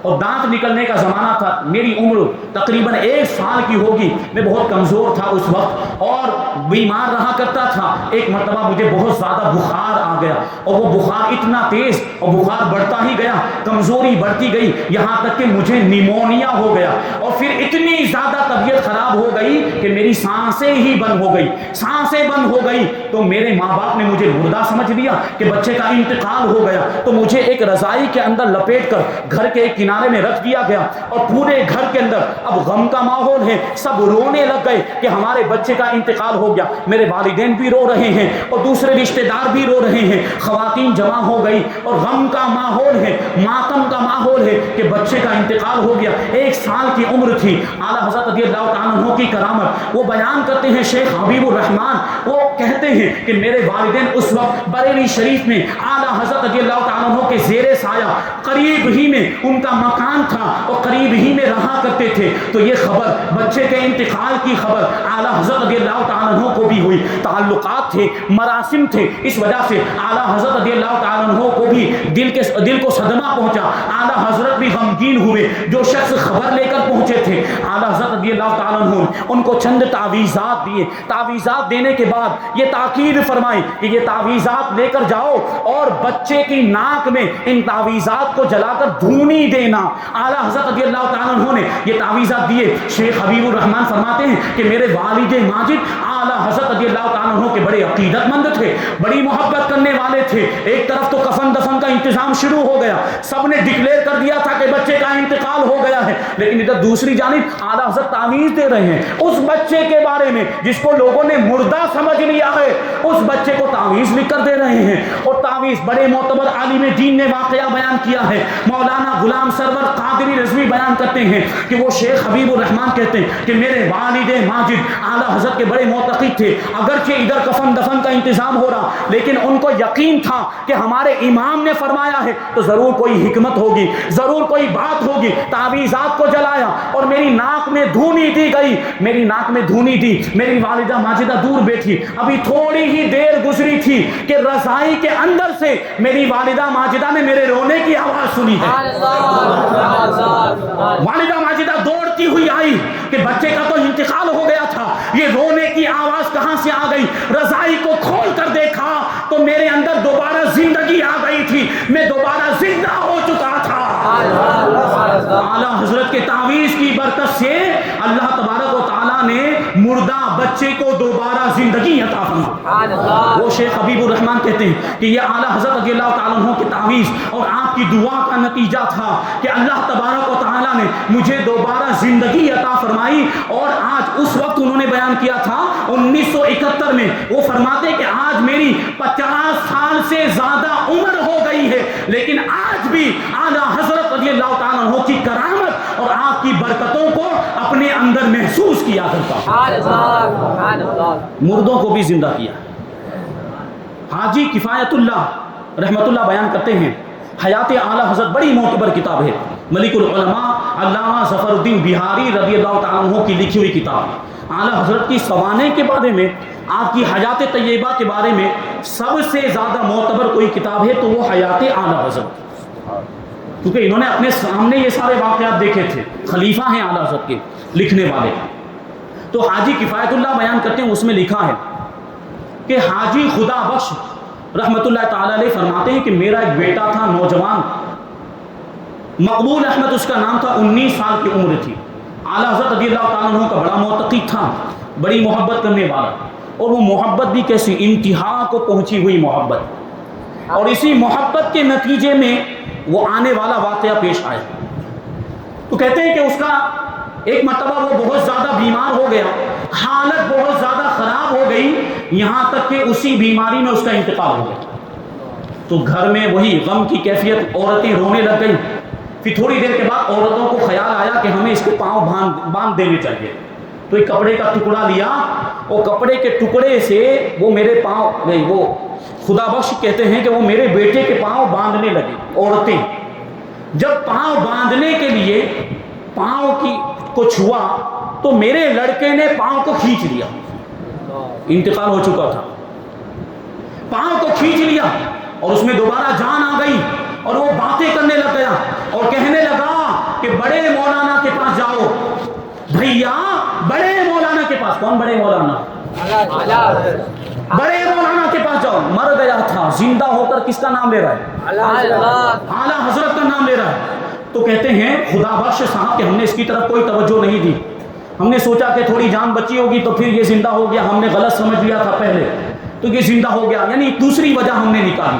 اور دانت نکلنے کا زمانہ تھا. میری عمر تقریباً 1 سال کی ہوگی. میں بہت کمزور تھا اس وقت اور بیمار رہا کرتا تھا. ایک مرتبہ مجھے بہت زیادہ بخار آ گیا اور وہ بخار اتنا تیز اور بخار بڑھتا ہی گیا, کمزوری بڑھتی گئی, یہاں تک کہ مجھے نیمونیا ہو گیا اور پھر اتنی زیادہ طبیعت خراب ہو گئی کہ میری سانسیں ہی بند ہو گئی. سانسیں بند ہو گئی تو میرے ماں باپ نے مجھے مردہ سمجھ لیا کہ بچے کا انتقال ہو گیا. تو مجھے ایک رضائی کے اندر لپیٹ کر گھر کے ایک کنارے میں رکھ دیا گیا اور پورے گھر کے اندر اب غم کا ماحول ہے. سب رونے لگ گئے کہ ہمارے بچے کا انتقال ہو گیا. میرے والدین بھی رو رہے ہیں اور دوسرے رشتہ دار بھی رو رہے ہیں. خواتین جمع ہو گئی اور غم کا ماحول ہے, ماتم کا ماحول ہے کہ بچے کا انتقال ہو گیا. 1 سال کی عمر تھی. اعلیٰ حضرت رضی اللہ تعالیٰ عنہ کی کرامت وہ بیان کرتے ہیں, شیخ حبیب الرحمان وہ کہتے ہیں کہ میرے والدین اس وقت بریلی شریف میں اعلیٰ حضرت رضی اللہ تعالیٰ عنہ کے زیر سایہ قریب ہی میں ان کا مکان تھا اور قریب ہی میں رہا کرتے تھے. تو یہ خبر, بچے کے انتقال کی خبر اعلیٰ حضرت رضی اللہ تعالیٰ عنہ کو بھی ہوئی. تعلقات تھے, مراسم تھے, اس وجہ سے اعلیٰ حضرت رضی اللہ تعالیٰ عنہ کو بھی دل کو صدمہ پہنچا. اعلیٰ حضرت بھی غمگین ہوئے. جو شخص خبر لے کر پہنچے تھے اعلیٰ حضرت رضی اللہ تعالیٰ عنہ ان کو چند تعویذات دیے. تعویذات دینے کے بعد یہ تاکید فرمائی کہ یہ تعویذات لے کر جاؤ اور بچے کی ناک میں ان تعویذات کو جلا کر دھونی دینا. اعلیٰ حضرت رضی اللہ تعالیٰ عنہ نے یہ تعویذات دیے. شیخ حبیب الرحمان فرماتے ہیں کہ میرے والد ماجد اعلیٰ حضرت رضی اللہ تعالیٰ عنہ کے بڑے عقیدت مند تھے, بڑی محبت کرنے والے تھے. ایک طرف تو کفن دفن کا انتظام شروع ہو گیا, سب نے ڈکلیئر کر دیا تھا کہ بچے کا انتقال ہو گیا ہے, لیکن ادھر دوسری جانب اعلیٰ حضرت تعویذ دے رہے ہیں اس بچے کے بارے میں جس کو لوگوں نے مردہ سمجھ لیا ہے. اس بچے کو تعویذ لکھ کر دے رہے ہیں اور تعویذ بڑے معتبر عالم دین نے واقعہ بیان کیا ہے. مولانا غلام سرور قادری رضوی بیان کرتے ہیں کہ وہ شیخ حبیب الرحمان کہتے ہیں کہ میرے والد ماجد اعلیٰ حضرت کے بڑے معتقد تھے. اگرچہ ادھر کفن دفن کا انتظام ہو رہا لیکن ان کو یقین تھا کہ ہمارے امام نے فرمایا ہے تو ضرور کوئی حکمت ہوگی, ضرور کوئی بات ہوگی. تعویذات کو جلایا اور میری ناک میں دھونی دی گئی. میری ناک میں دھونی دی. میری والدہ ماجدہ دور بیٹھی. ابھی تھوڑی ہی دیر گزری تھی کہ رضائی کے اندر سے میری والدہ ماجدہ نے میرے رونے کی آواز سنی ہے. والدہ ماجدہ دوڑتی ہوئی آئی کہ بچے کا تو انتقال ہو گیا تھا, یہ رونے کی آواز کہاں سے آ گئی. رضائی کو کھول کر دیکھا تو میرے اندر دوبارہ زندگی آ گئی تھی, میں دوبارہ زندہ ہو چکا تھا. اعلیٰ حضرت کے تعویذ کی برکت سے اللہ تبارک و تعالیٰ نے مردہ بچے کو دوبارہ زندگی عطا فرمائی. وہ شیخ حبیب الرحمان کہتے ہیں کہ یہ اعلیٰ حضرت رضی اللہ تعالیٰ عنہ کی تعویذ اور آپ کی دعا کا نتیجہ تھا کہ اللہ تبارک و تعالیٰ نے مجھے دوبارہ زندگی عطا فرمائی. اور آج اس وقت انہوں نے بیان کیا تھا 1971 میں, وہ فرماتے کہ آج میری 50 سال سے زیادہ عمر ہو گئی ہے لیکن آج بھی اعلیٰ حضرت رضی اللہ تعالیٰ عنہ کی کرامت اور آپ کی برکتوں کو اپنے اندر محسوس کیا کرتا. مردوں کو بھی زندہ کیا. حاجی کفایت اللہ رحمت اللہ بیان کرتے ہیں حیات اعلیٰ حضرت بڑی معتبر کتاب ہے. ملک العلماء علامہ ظفر الدین بہاری رضی اللہ تعالیٰ عنہ کی لکھی ہوئی کتاب. اعلیٰ حضرت کی سوانح کے بارے میں, آپ کی حیات طیبہ کے بارے میں سب سے زیادہ معتبر کوئی کتاب ہے تو وہ حیات اعلیٰ حضرت, کیونکہ انہوں نے اپنے سامنے یہ سارے واقعات دیکھے تھے. خلیفہ ہیں اعلیٰ حضرت کے لکھنے والے. تو حاجی کفایت اللہ بیان کرتے ہیں, اس میں لکھا ہے کہ حاجی خدا بخش رحمت اللہ تعالیٰ علیہ فرماتے ہیں کہ میرا ایک بیٹا تھا نوجوان, مقبول احمد اس کا نام تھا, 19 سال کی عمر تھی. اعلیٰ حضرت رضی اللہ تعالیٰ عنہ کا بڑا معتقد تھا, بڑی محبت کرنے والا, اور وہ محبت بھی کیسی انتہا کو پہنچی ہوئی محبت. اور اسی محبت کے نتیجے میں وہ آنے والا واقعہ پیش آیا. تو کہتے ہیں کہ اس کا ایک مرتبہ وہ بہت زیادہ بیمار ہو گیا, حالت بہت زیادہ خراب ہو گئی, یہاں تک کہ اسی بیماری میں اس کا انتقال ہو گیا. تو گھر میں وہی غم کی کیفیت, عورتیں رونے لگ گئیں. پھر تھوڑی دیر کے بعد عورتوں کو خیال آیا کہ ہمیں اس کے پاؤں باندھ دینے چاہیے. تو ایک کپڑے کا ٹکڑا لیا, اور کپڑے کے ٹکڑے سے وہ میرے پاؤں, نہیں وہ خدا بخش کہتے ہیں کہ وہ میرے بیٹے کے پاؤں باندھنے لگے عورتیں. جب پاؤں باندھنے کے لیے پاؤں کو چھوا تو میرے لڑکے نے پاؤں کو کھینچ لیا, انتقال ہو چکا تھا. پاؤں کو کھینچ لیا اور اس میں دوبارہ جان آ گئی. اور وہ باتیں کرنے لگ گیا اور کہنے لگا کہ بڑے مولانا کے پاس جاؤ بھیا، بڑے مولانا کے پاس. کون بڑے مولانا؟ بڑے مولانا کے پاس جاؤ. مر گیا تھا، زندہ ہو کر کس کا نام لے رہا ہے؟ اعلیٰ حضرت کا نام لے رہا ہے. تو کہتے ہیں خدا بخش صاحب کہ ہم نے اس کی طرف کوئی توجہ نہیں دی. ہم نے سوچا کہ تھوڑی جان بچی ہوگی تو پھر یہ زندہ ہو گیا، ہم نے غلط سمجھ لیا تھا پہلے، تو یہ زندہ ہو گیا، یعنی دوسری وجہ ہم نے نکالی.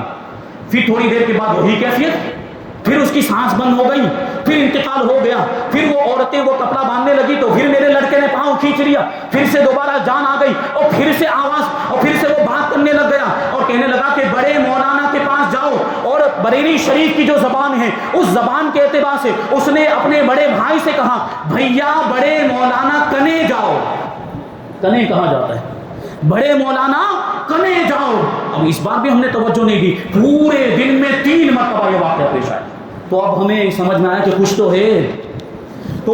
پھر تھوڑی دیر کے بعد وہی کیفیت، پھر اس کی سانس بند ہو گئی، پھر انتقال ہو گیا. پھر وہ عورتیں وہ کپڑا باندھنے لگی تو پھر میرے لڑکے نے پاؤں کھینچ لیا، پھر سے دوبارہ جان آ گئی اور پھر سے آواز، اور پھر سے وہ بات کرنے لگ گیا اور کہنے لگا کہ بڑے مولانا کے پاس جاؤ. اور بریلی شریف کی جو زبان ہے اس زبان کے اعتبار سے اس نے اپنے بڑے بھائی سے کہا بھیا بڑے مولانا کنے جاؤ. کنے کہا جاتا ہے، بڑے مولانا کنے جاؤ. اب اس بار بھی ہم نے توجہ نہیں دی، پورے دن میں 3 مرتبہ یہ واقعہ پیش آیا. تو اب ہمیں سمجھ میں آیا کہ کچھ تو ہے. تو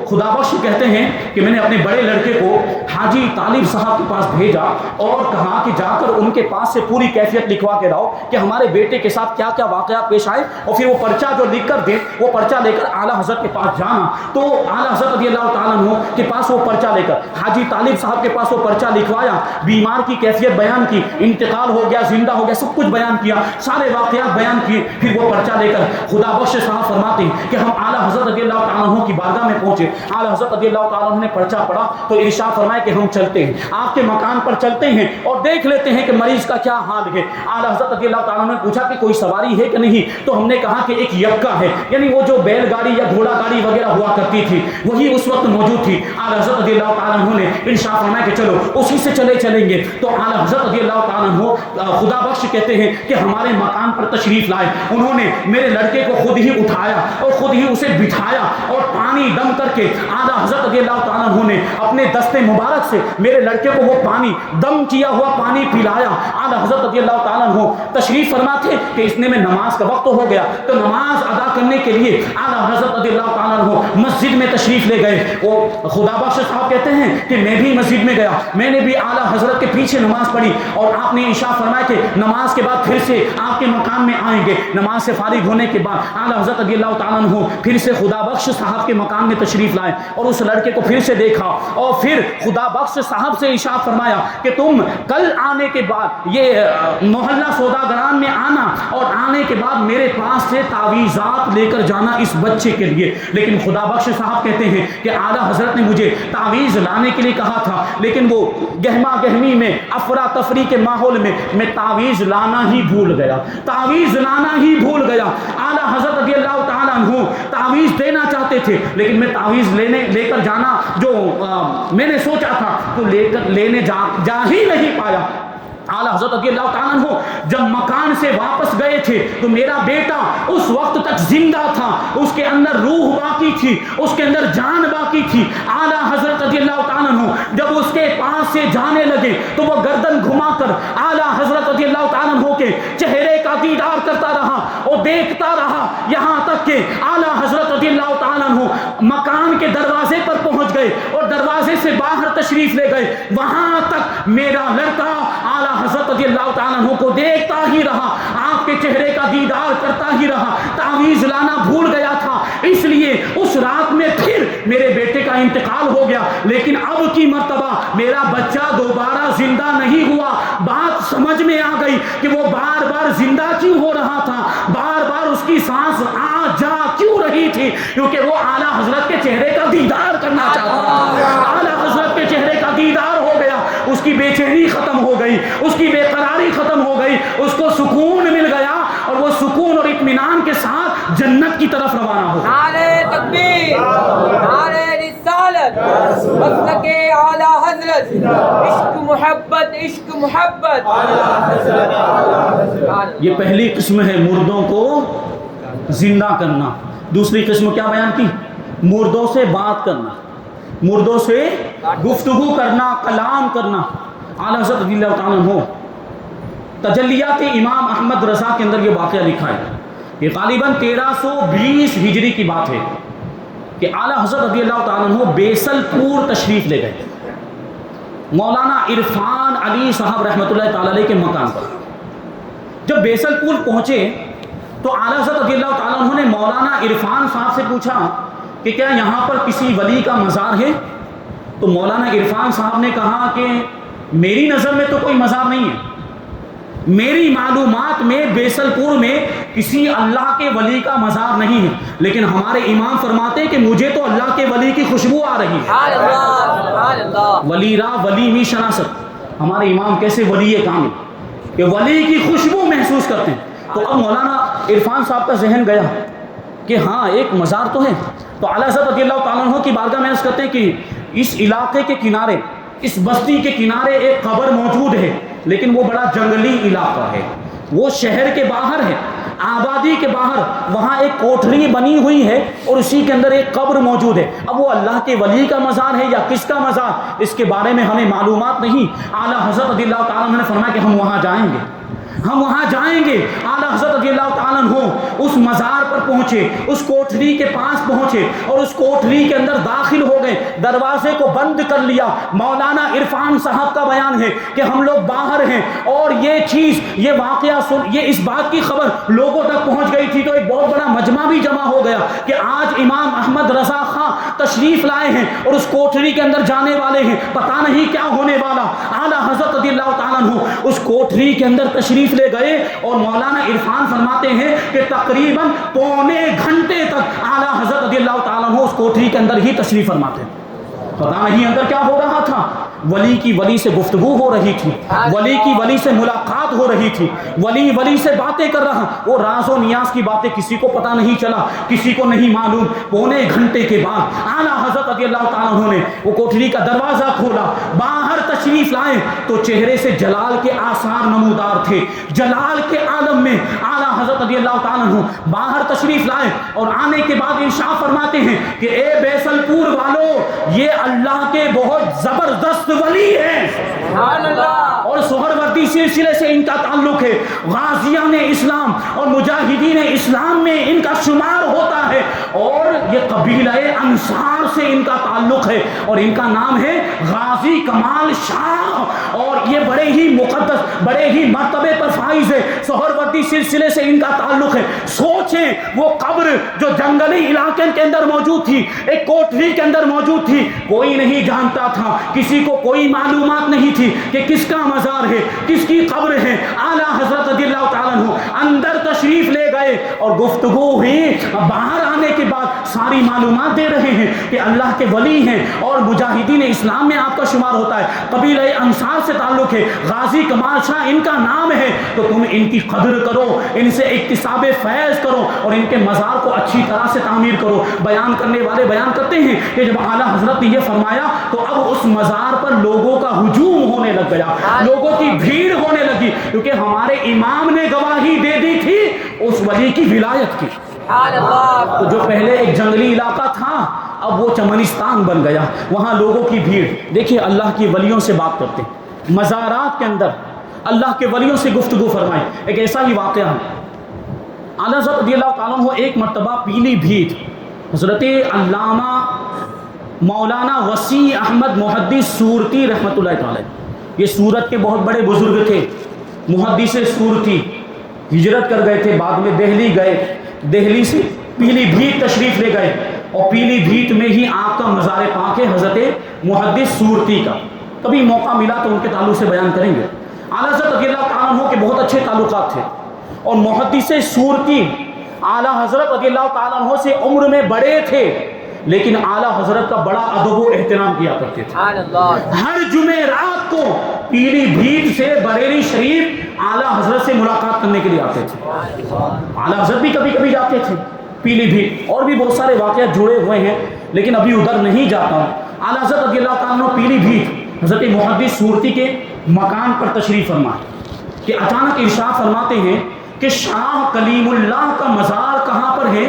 خدا بخش کہتے ہیں کہ میں نے اپنے بڑے لڑکے کو حاجی طالب صاحب کے پاس بھیجا اور کہا کہ جا کر ان کے پاس سے پوری کیفیت لکھوا کے لاؤ کہ ہمارے بیٹے کے ساتھ کیا کیا واقعات پیش آئے، اور پھر وہ پرچہ جو لکھ کر دیں وہ پرچہ لے کر اعلیٰ حضرت کے پاس جانا. تو اعلیٰ حضرت رضی اللہ تعالیٰ عنہ کے پاس وہ پرچہ لے کر حاجی طالب صاحب کے پاس وہ پرچہ لکھوایا، بیمار کی کیفیت بیان کی، انتقال ہو گیا، زندہ ہو گیا، سب کچھ بیان کیا، سارے واقعات بیان کیے. پھر وہ پرچہ لے کر خدا بخش صاحب فرماتے ہیں کہ ہم اعلیٰ حضرت رضی اللہ تعالیٰ عنہ کی بارگاہ میں پہنچے. اعلیٰ حضرت رضی اللہ تعالیٰ عنہ نے پرچہ پڑھا تو ارشاد فرمایا کہ ہم چلتے ہیں، آپ کے مکان پر چلتے ہیں اور دیکھ لیتے ہیں کہ مریض کا کیا حال ہے. اعلیٰ حضرت رضی اللہ تعالیٰ عنہ نے پوچھا کہ کوئی سواری ہے کہ نہیں، تو ہم نے کہا کہ ایک یکا ہے، یعنی وہ جو بیل گاڑی یا گھوڑا گاڑی وغیرہ ہوا کرتی تھی وہی اس وقت موجود تھی. اعلیٰ حضرت رضی اللہ تعالیٰ عنہ نے ارشاد فرمایا کہ چلو اسی سے چلیں گے. تو اعلیٰ حضرت رضی اللہ تعالیٰ عنہ خدا بخش کہتے ہیں کہ ہمارے مکان پر تشریف لائے. انہوں نے میرے لڑکے کو خود ہی اٹھایا اور خود ہی اسے بٹھایا اور پانی دم کر کے اعلیٰ حضرت رضی اللہ تعالیٰ عنہ نے اپنے دست مبارک سے میرے لڑکے کو وہ پانی دم کیا ہوا پانی پلایا. اعلیٰ حضرت رضی اللہ تعالیٰ عنہ تشریف فرما تھے کہ اتنے میں نماز کا وقت ہو گیا، تو نماز ادا کرنے کے لیے اعلیٰ حضرت رضی اللہ تعالیٰ عنہ مسجد میں تشریف لے گئے. وہ خدا بخش صاحب کہتے ہیں کہ میں بھی مسجد میں گیا، میں نے بھی اعلیٰ حضرت کے پیچھے نماز پڑھی اور آپ نے ارشاد فرمایا کہ نماز کے بعد پھر سے آپ کے مکان میں آئیں گے. نماز سے فارغ ہونے کے بعد اعلیٰ حضرت رضی اللہ تعالیٰ عنہ پھر سے خدا بخش صاحب کے مکان میں تشریف لائے اور اس لڑکے کو پھر سے دیکھا اور پھر خدا بخش صاحب سے ارشاد فرمایا کہ تم کل آنے کے بعد یہ محلہ سوداگران میں آنا اور آنے کے بعد میرے پاس سے تعویذات لے کر جانا اس بچے کے لیے. لیکن خدا بخش صاحب کہتے ہیں کہ اعلیٰ حضرت نے مجھے تعویذ لانے کے لیے کہا تھا، لیکن وہ گہما گہمی میں افراتفری کے ماحول میں تعویذ لانا ہی بھول گیا، تعویذ لانا ہی بھول گیا. اعلیٰ حضرت رضی اللہ تعالیٰ عنہ تعویذ دینا چاہتے تھے لیکن میں تعویذ لے کر جانا جو میں نے سوچا تھا تو لینے جا ہی نہیں پایا. اعلیٰ حضرت رضی اللہ تعالیٰ عنہ جب مکان سے واپس گئے تھے تو میرا بیٹا اس وقت تک زندہ تھا، اس کے اندر روح باقی تھی، اس کے اندر جان باقی تھی. اعلیٰ حضرت رضی اللہ تعالیٰ عنہ جب اس کے پاس سے جانے لگے تو وہ گردن گھما کر اعلیٰ حضرت رضی اللہ تعالیٰ عنہ کے چہرے کا دیدار کرتا رہا اور دیکھتا رہا یہاں تک کہ اعلیٰ حضرت رضی اللہ تعالیٰ عنہ مکان کے دروازے پر پہنچ گئے اور دروازے سے باہر تشریف لے گئے. وہاں تک میرا لڑکا اعلیٰ حضرت رضی اللہ تعالیٰ عنہ کو دیکھتا ہی رہا، آپ کے چہرے کا دیدار کرتا ہی رہا. تعویذ لانا بھول گیا تھا، اس لیے اس رات میں پھر میرے بیٹے کا انتقال ہو گیا. لیکن اب کی مرتبہ میرا بچہ دوبارہ زندہ نہیں ہوا. بات سمجھ میں آ گئی کہ وہ بار بار زندہ کیوں ہو رہا تھا، بار بار اس کی سانس آ جا کیوں رہی تھی، کیونکہ وہ اعلیٰ حضرت کے چہرے کا دیدار کرنا چاہتا تھا. اعلیٰ حضرت کے چہرے کا دیدار ہو گیا، اس کی بے چینی ختم ہو گئی، اس کی بے قراری ختم ہو گئی، اس کو سکون مل گیا اور وہ سکون اور اطمینان کے ساتھ جنت کی طرف روانہ ہو گیا. نعرہ تکبیر، نعرہ رسالت، مسلک اعلیٰ حضرت، عشق محبت، عشق محبت. یہ پہلی قسم ہے مردوں کو زندہ کرنا. دوسری قسم کیا بیان کی؟ مردوں سے بات کرنا، مردوں سے گفتگو کرنا، کلام کرنا. اعلیٰ حضرت رضی اللہ تعالیٰ عنہ تجلیات امام احمد رضا کے اندر یہ واقعہ لکھا ہے. یہ غالباً 1320 ہجری کی بات ہے کہ اعلیٰ حضرت رضی اللہ تعالیٰ عنہ بیسل پور تشریف لے گئے مولانا عرفان علی صاحب رحمۃ اللہ تعالیٰ علیہ کے مکان پر. جب بیسل پور پہنچے تو اعلیٰ حضرت رضی اللہ تعالیٰ عنہ نے مولانا عرفان صاحب سے پوچھا کہ کیا یہاں پر کسی ولی کا مزار ہے؟ تو مولانا عرفان صاحب نے کہا کہ میری نظر میں تو کوئی مزار نہیں ہے، میری معلومات میں بیسل پور میں کسی اللہ کے ولی کا مزار نہیں ہے، لیکن ہمارے امام فرماتے ہیں کہ مجھے تو اللہ کے ولی کی خوشبو آ رہی ہے۔ ولی را ولی می شناست، ہمارے امام کیسے ولی کامل کہ ولی کی خوشبو محسوس کرتے ہیں۔ تو اب مولانا عرفان صاحب کا ذہن گیا کہ ہاں ایک مزار تو ہے، تو اعلیٰ حضرت رضی اللہ تعالیٰ عنہ کی بارگاہ میں عرض کرتے ہیں کہ اس علاقے کے کنارے، اس بستی کے کنارے ایک قبر موجود ہے، لیکن وہ بڑا جنگلی علاقہ ہے، وہ شہر کے باہر ہے، آبادی کے باہر، وہاں ایک کوٹھری بنی ہوئی ہے اور اسی کے اندر ایک قبر موجود ہے۔ اب وہ اللہ کے ولی کا مزار ہے یا کس کا مزار، اس کے بارے میں ہمیں معلومات نہیں۔ اعلیٰ حضرت رضی اللہ تعالیٰ عنہ نے فرمایا کہ ہم وہاں جائیں گے، ہم وہاں جائیں گے۔ اعلیٰ حضرت رضی اللہ تعالیٰ عنہ اس مزار پر پہنچے، اس کوٹھری کے پاس پہنچے اور اس کوٹھری کے اندر داخل ہو گئے، دروازے کو بند کر لیا۔ مولانا عرفان صاحب کا بیان ہے کہ ہم لوگ باہر ہیں اور یہ چیز، یہ واقعہ یہ اس بات کی خبر لوگوں تک پہنچ گئی تھی تو ایک بہت بڑا مجمع بھی جمع ہو گیا کہ آج امام احمد رضا خان تشریف لائے ہیں اور اس کوٹھری کے اندر جانے والے ہیں، پتہ نہیں کیا ہونے والا۔ اعلیٰ حضرت رضی اللہ تعالیٰ عنہ اس کوٹھری کے اندر تشریف لے گئے اور مولانا عرفان فرماتے ہیں کہ تقریباً پونے گھنٹے تک اعلیٰ حضرت رضی اللہ تعالیٰ عنہ اس کوٹھری کے اندر ہی تشریف فرماتے ہیں۔ پتہ نہیں اندر کیا ہو رہا تھا، ولی کی ولی سے گفتگو ہو رہی تھی، ولی کی ولی سے ملاقات ہو رہی تھی، ولی سے باتیں کر رہا، وہ راز و نیاز کی باتیں کسی کو پتہ نہیں چلا، کسی کو نہیں معلوم۔ پونے گھنٹے کے بعد اعلیٰ حضرت رضی اللہ تعالیٰ عنہ نے وہ کوٹھری کا دروازہ کھولا، باہر تشریف لائے تو چہرے سے جلال کے آثار نمودار تھے، جلال کے عالم میں اعلیٰ حضرت رضی اللہ تعالیٰ عنہ باہر تشریف لائے اور آنے کے بعد ارشاد فرماتے ہیں کہ اے بیسل پور والو، یہ اللہ کے بہت زبردست ولی ہیں، سبحان اللہ، اور سہروردی سلسلے سے ان کا تعلق ہے، غازیان اسلام اور مجاہدین اسلام میں ان کا شمار ہوتا ہے، اور یہ قبیلہ انصار سے ان کا تعلق ہے اور ان کا نام ہے غازی کمال شاہ، اور یہ بڑے ہی مقدس، بڑے ہی مرتبے پر فائز ہے، سہروردی سلسلے سے ان کا تعلق ہے۔ سوچیں وہ قبر جو جنگلی علاقے کے اندر موجود تھی، ایک کوٹھری کے اندر موجود تھی، کوئی نہیں جانتا تھا، کسی کو کوئی معلومات نہیں تھی کہ کس کا مزار ہے، کس کی قبر ہے۔ اعلیٰ حضرت رضی اللہ تعالیٰ عنہ اندر تشریف لے گئے اور گفتگو ہوئی، باہر آنے کے بعد ساری معلومات دے رہے ہیں کہ اللہ کے ولی ہیں اور مجاہدین اسلام میں آپ کا شمار ہوتا ہے، قبیلہ انصار سے تعلق ہے، غازی کمال شاہ ان کا نام ہے، تو تم ان کی قدر کرو، ان سے اکتساب فیض کرو اور ان کے مزار کو اچھی طرح سے تعمیر کرو۔ بیان کرنے والے بیان کرتے ہیں کہ جب اعلیٰ حضرت نے یہ فرمایا تو اب اس مزار پر لوگوں کا ہجوم ہونے لگ گیا، لوگوں کی بھیڑ ہونے لگی، کیونکہ ہمارے امام نے گواہی دے دی تھی اس ولی کی ولایت کی۔ تو جو پہلے ایک جنگلی علاقہ تھا اب وہ چمنستان بن گیا، وہاں لوگوں کی بھیڑ۔ دیکھیے اللہ کی ولیوں سے بات کرتے ہیں، مزارات کے اندر اللہ کے ولیوں سے گفتگو فرمائیں۔ ایک ایسا ہی واقعہ ہے، اعلیٰ حضرت رضی اللہ تعالیٰ عنہ ایک مرتبہ پیلی بھیت حضرت علامہ مولانا وسیع احمد محدث سورتی رحمۃ اللہ تعالی، یہ سورت کے بہت بڑے بزرگ تھے، محدث سورتی، ہجرت کر گئے تھے، بعد میں دہلی گئے، دہلی سے پیلی بھیت تشریف لے گئے اور پیلی بھیت میں ہی آپ کا مزار پاک ہے حضرت محدث سورتی کا، کبھی موقع ملا تو ان کے تعلق سے بیان کریں گے۔ اعلیٰ حضرت رضی اللہ تعالیٰ عنہ کے بہت اچھے تعلقات تھے اور محدث سورتی اعلیٰ حضرت رضی اللہ تعالیٰ عنہ سے عمر میں بڑے تھے، لیکن اعلیٰ حضرت کا بڑا ادب و احترام کیا کرتے تھے۔ ہر جمعرات کو پیلی بھیت سے بریلی شریف اعلیٰ حضرت سے ملاقات کرنے کے لیے آتے تھے، اعلیٰ حضرت بھی کبھی کبھی جاتے تھے پیلی بھیت، اور بھی بہت سارے واقعات جڑے ہوئے ہیں لیکن ابھی ادھر نہیں جاتا ہوں۔ اعلیٰ حضرت رضی اللہ تعالیٰ عنہ پیلی بھیت حضرت محدث سورتی کے مکان پر تشریف فرمائے کہ اچانک ارشاد فرماتے ہیں کہ شاہ کلیم اللہ کا مزار کہاں پر ہے،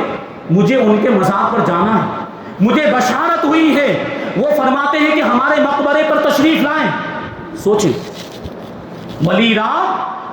مجھے ان کے مزار پر جانا ہے، مجھے بشارت ہوئی ہے، وہ فرماتے ہیں کہ ہمارے مقبرے پر تشریف لائیں۔ سوچیں، ولی را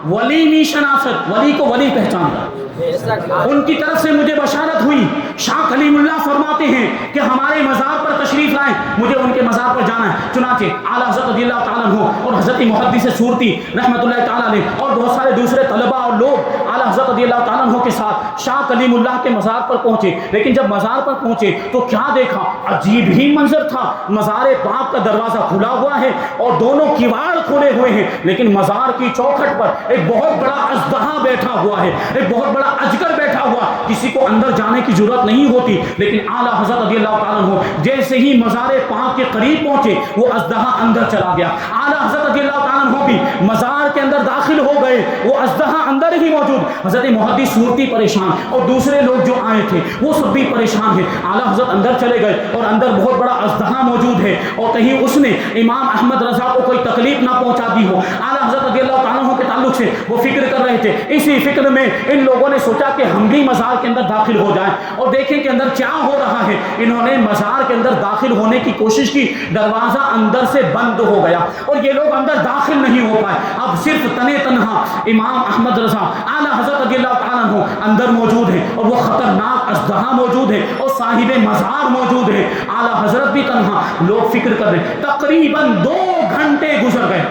ولی می شناست، ولی کو ولی پہچانتا، ان کی طرف سے مجھے بشارت ہوئی شاہ کلیم اللہ فرماتے ہیں کہ ہمارے مزار پر تشریف لائیں، مجھے ان کے مزار پر جانا ہے۔ چنانچہ اعلیٰ حضرت رضی اللہ تعالیٰ عنہ اور حضرت محدث سورتی رحمۃ اللہ تعالیٰ علیہ اور بہت سارے دوسرے طلباء اور لوگ اعلیٰ حضرت رضی اللہ تعالیٰ عنہ کے ساتھ شاہ کلیم اللہ کے مزار پر پہنچے، لیکن جب مزار پر پہنچے تو کیا دیکھا، عجیب ہی منظر تھا۔ مزار پاک کا دروازہ کھلا ہوا ہے اور دونوں کیواڑ کھلے ہوئے ہیں، لیکن مزار کی چوکھٹ پر ایک بہت بڑا اژدہا بیٹھا ہوا ہے، ایک بہت بڑا اجگر بیٹھا ہوا، کسی کو اندر جانے کی ضرورت نہیں ہوتی، لیکن اعلیٰ حضرت رضی اللہ تعالیٰ عنہ جیسے ہی مزار پاک کے قریب پہنچے وہ اژدہا اندر چلا گیا۔ اعلیٰ حضرت رضی اللہ تعالیٰ عنہ بھی مزار کے اندر داخل ہو گئے، وہ اژدہا اندر ہی موجود۔ حضرت محدث سورتی پریشان اور دوسرے لوگ جو آئے تھے وہ سب بھی پریشان ہیں۔ اعلیٰ حضرت اندر چلے گئے اور اندر بہت بڑا اژدہا موجود ہے اور کہیں اس نے امام احمد رضا کو کوئی تکلیف نہ پہنچا دی ہو۔ اعلیٰ حضرت رضی اللہ تعالیٰ عنہ کے تعلق سے وہ فکر کر رہے تھے، اسی فکر میں ان لوگوں نے سوچا کہ ہم بھی مزار کے اندر داخل ہو جائیں اور دیکھیں کہ اندر کیا ہو رہا ہے۔ انہوں نے مزار کے اندر داخل ہونے کی کوشش کی، دروازہ اندر سے بند ہو گیا اور یہ لوگ اندر داخل نہیں ہو پائے۔ اب صرف تنے تنہا امام احمد رضا اعلیٰ حضرت رضی اللہ تعالیٰ عنہ اندر موجود ہے اور وہ خطرناک اژدہا موجود ہے اور صاحب مزار موجود ہے۔ اعلیٰ حضرت بھی تنہا، لوگ فکر کر رہے ہیں۔ تقریباً 2 گھنٹے گزر گئے،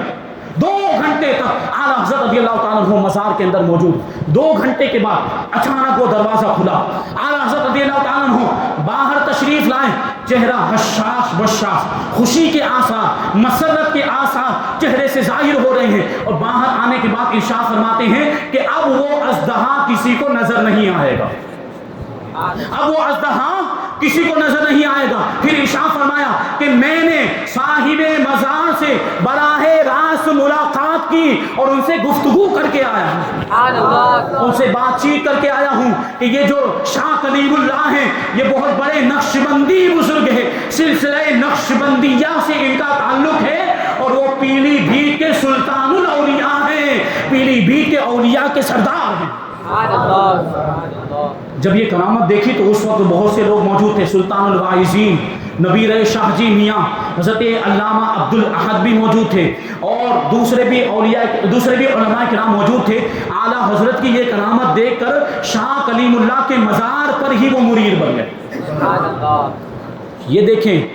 2 گھنٹے تک اعلیٰ حضرت رضی اللہ تعالیٰ عنہ مزار کے اندر موجود۔ 2 گھنٹے کے بعد اچانک وہ دروازہ کھلا، اعلیٰ حضرت رضی اللہ تعالیٰ عنہ باہر تشریف لائے، چہرہ حشاش بشاش، خوشی کے آثار، مسرت کے آثار چہرے سے ظاہر ہو رہے ہیں، اور باہر آنے کے بعد ارشاد فرماتے ہیں کہ اب وہ اژدہا کسی کو نظر نہیں آئے گا، اب وہ اژدہا کسی کو نظر نہیں آئے گا۔ پھر ارشاد فرمایا کہ میں نے صاحب مزار سے براہ راست ملاقات کی اور ان سے گفتگو کر کے آیا ہوں، ان سے بات چیت کر کے آیا ہوں کہ یہ جو شاہ کلیم اللہ ہیں یہ بہت بڑے نقشبندی بزرگ ہے، سلسلہ نقشبندیہ سے ان کا تعلق ہے اور وہ پیلی بھیت کے سلطان الاولیاء ہیں، پیلی بھیت کے اولیاء کے سردار ہیں۔ جب یہ کرامت دیکھی تو اس وقت بہت سے لوگ موجود تھے، سلطان الواعظین نبیر شاہ جی میاں، حضرت علامہ عبد الاحد بھی موجود تھے اور دوسرے بھی علماء کرام موجود تھے۔ اعلیٰ حضرت کی یہ کرامت دیکھ کر شاہ کلیم اللہ کے مزار پر ہی وہ مرید بن گئے۔ یہ دیکھیں،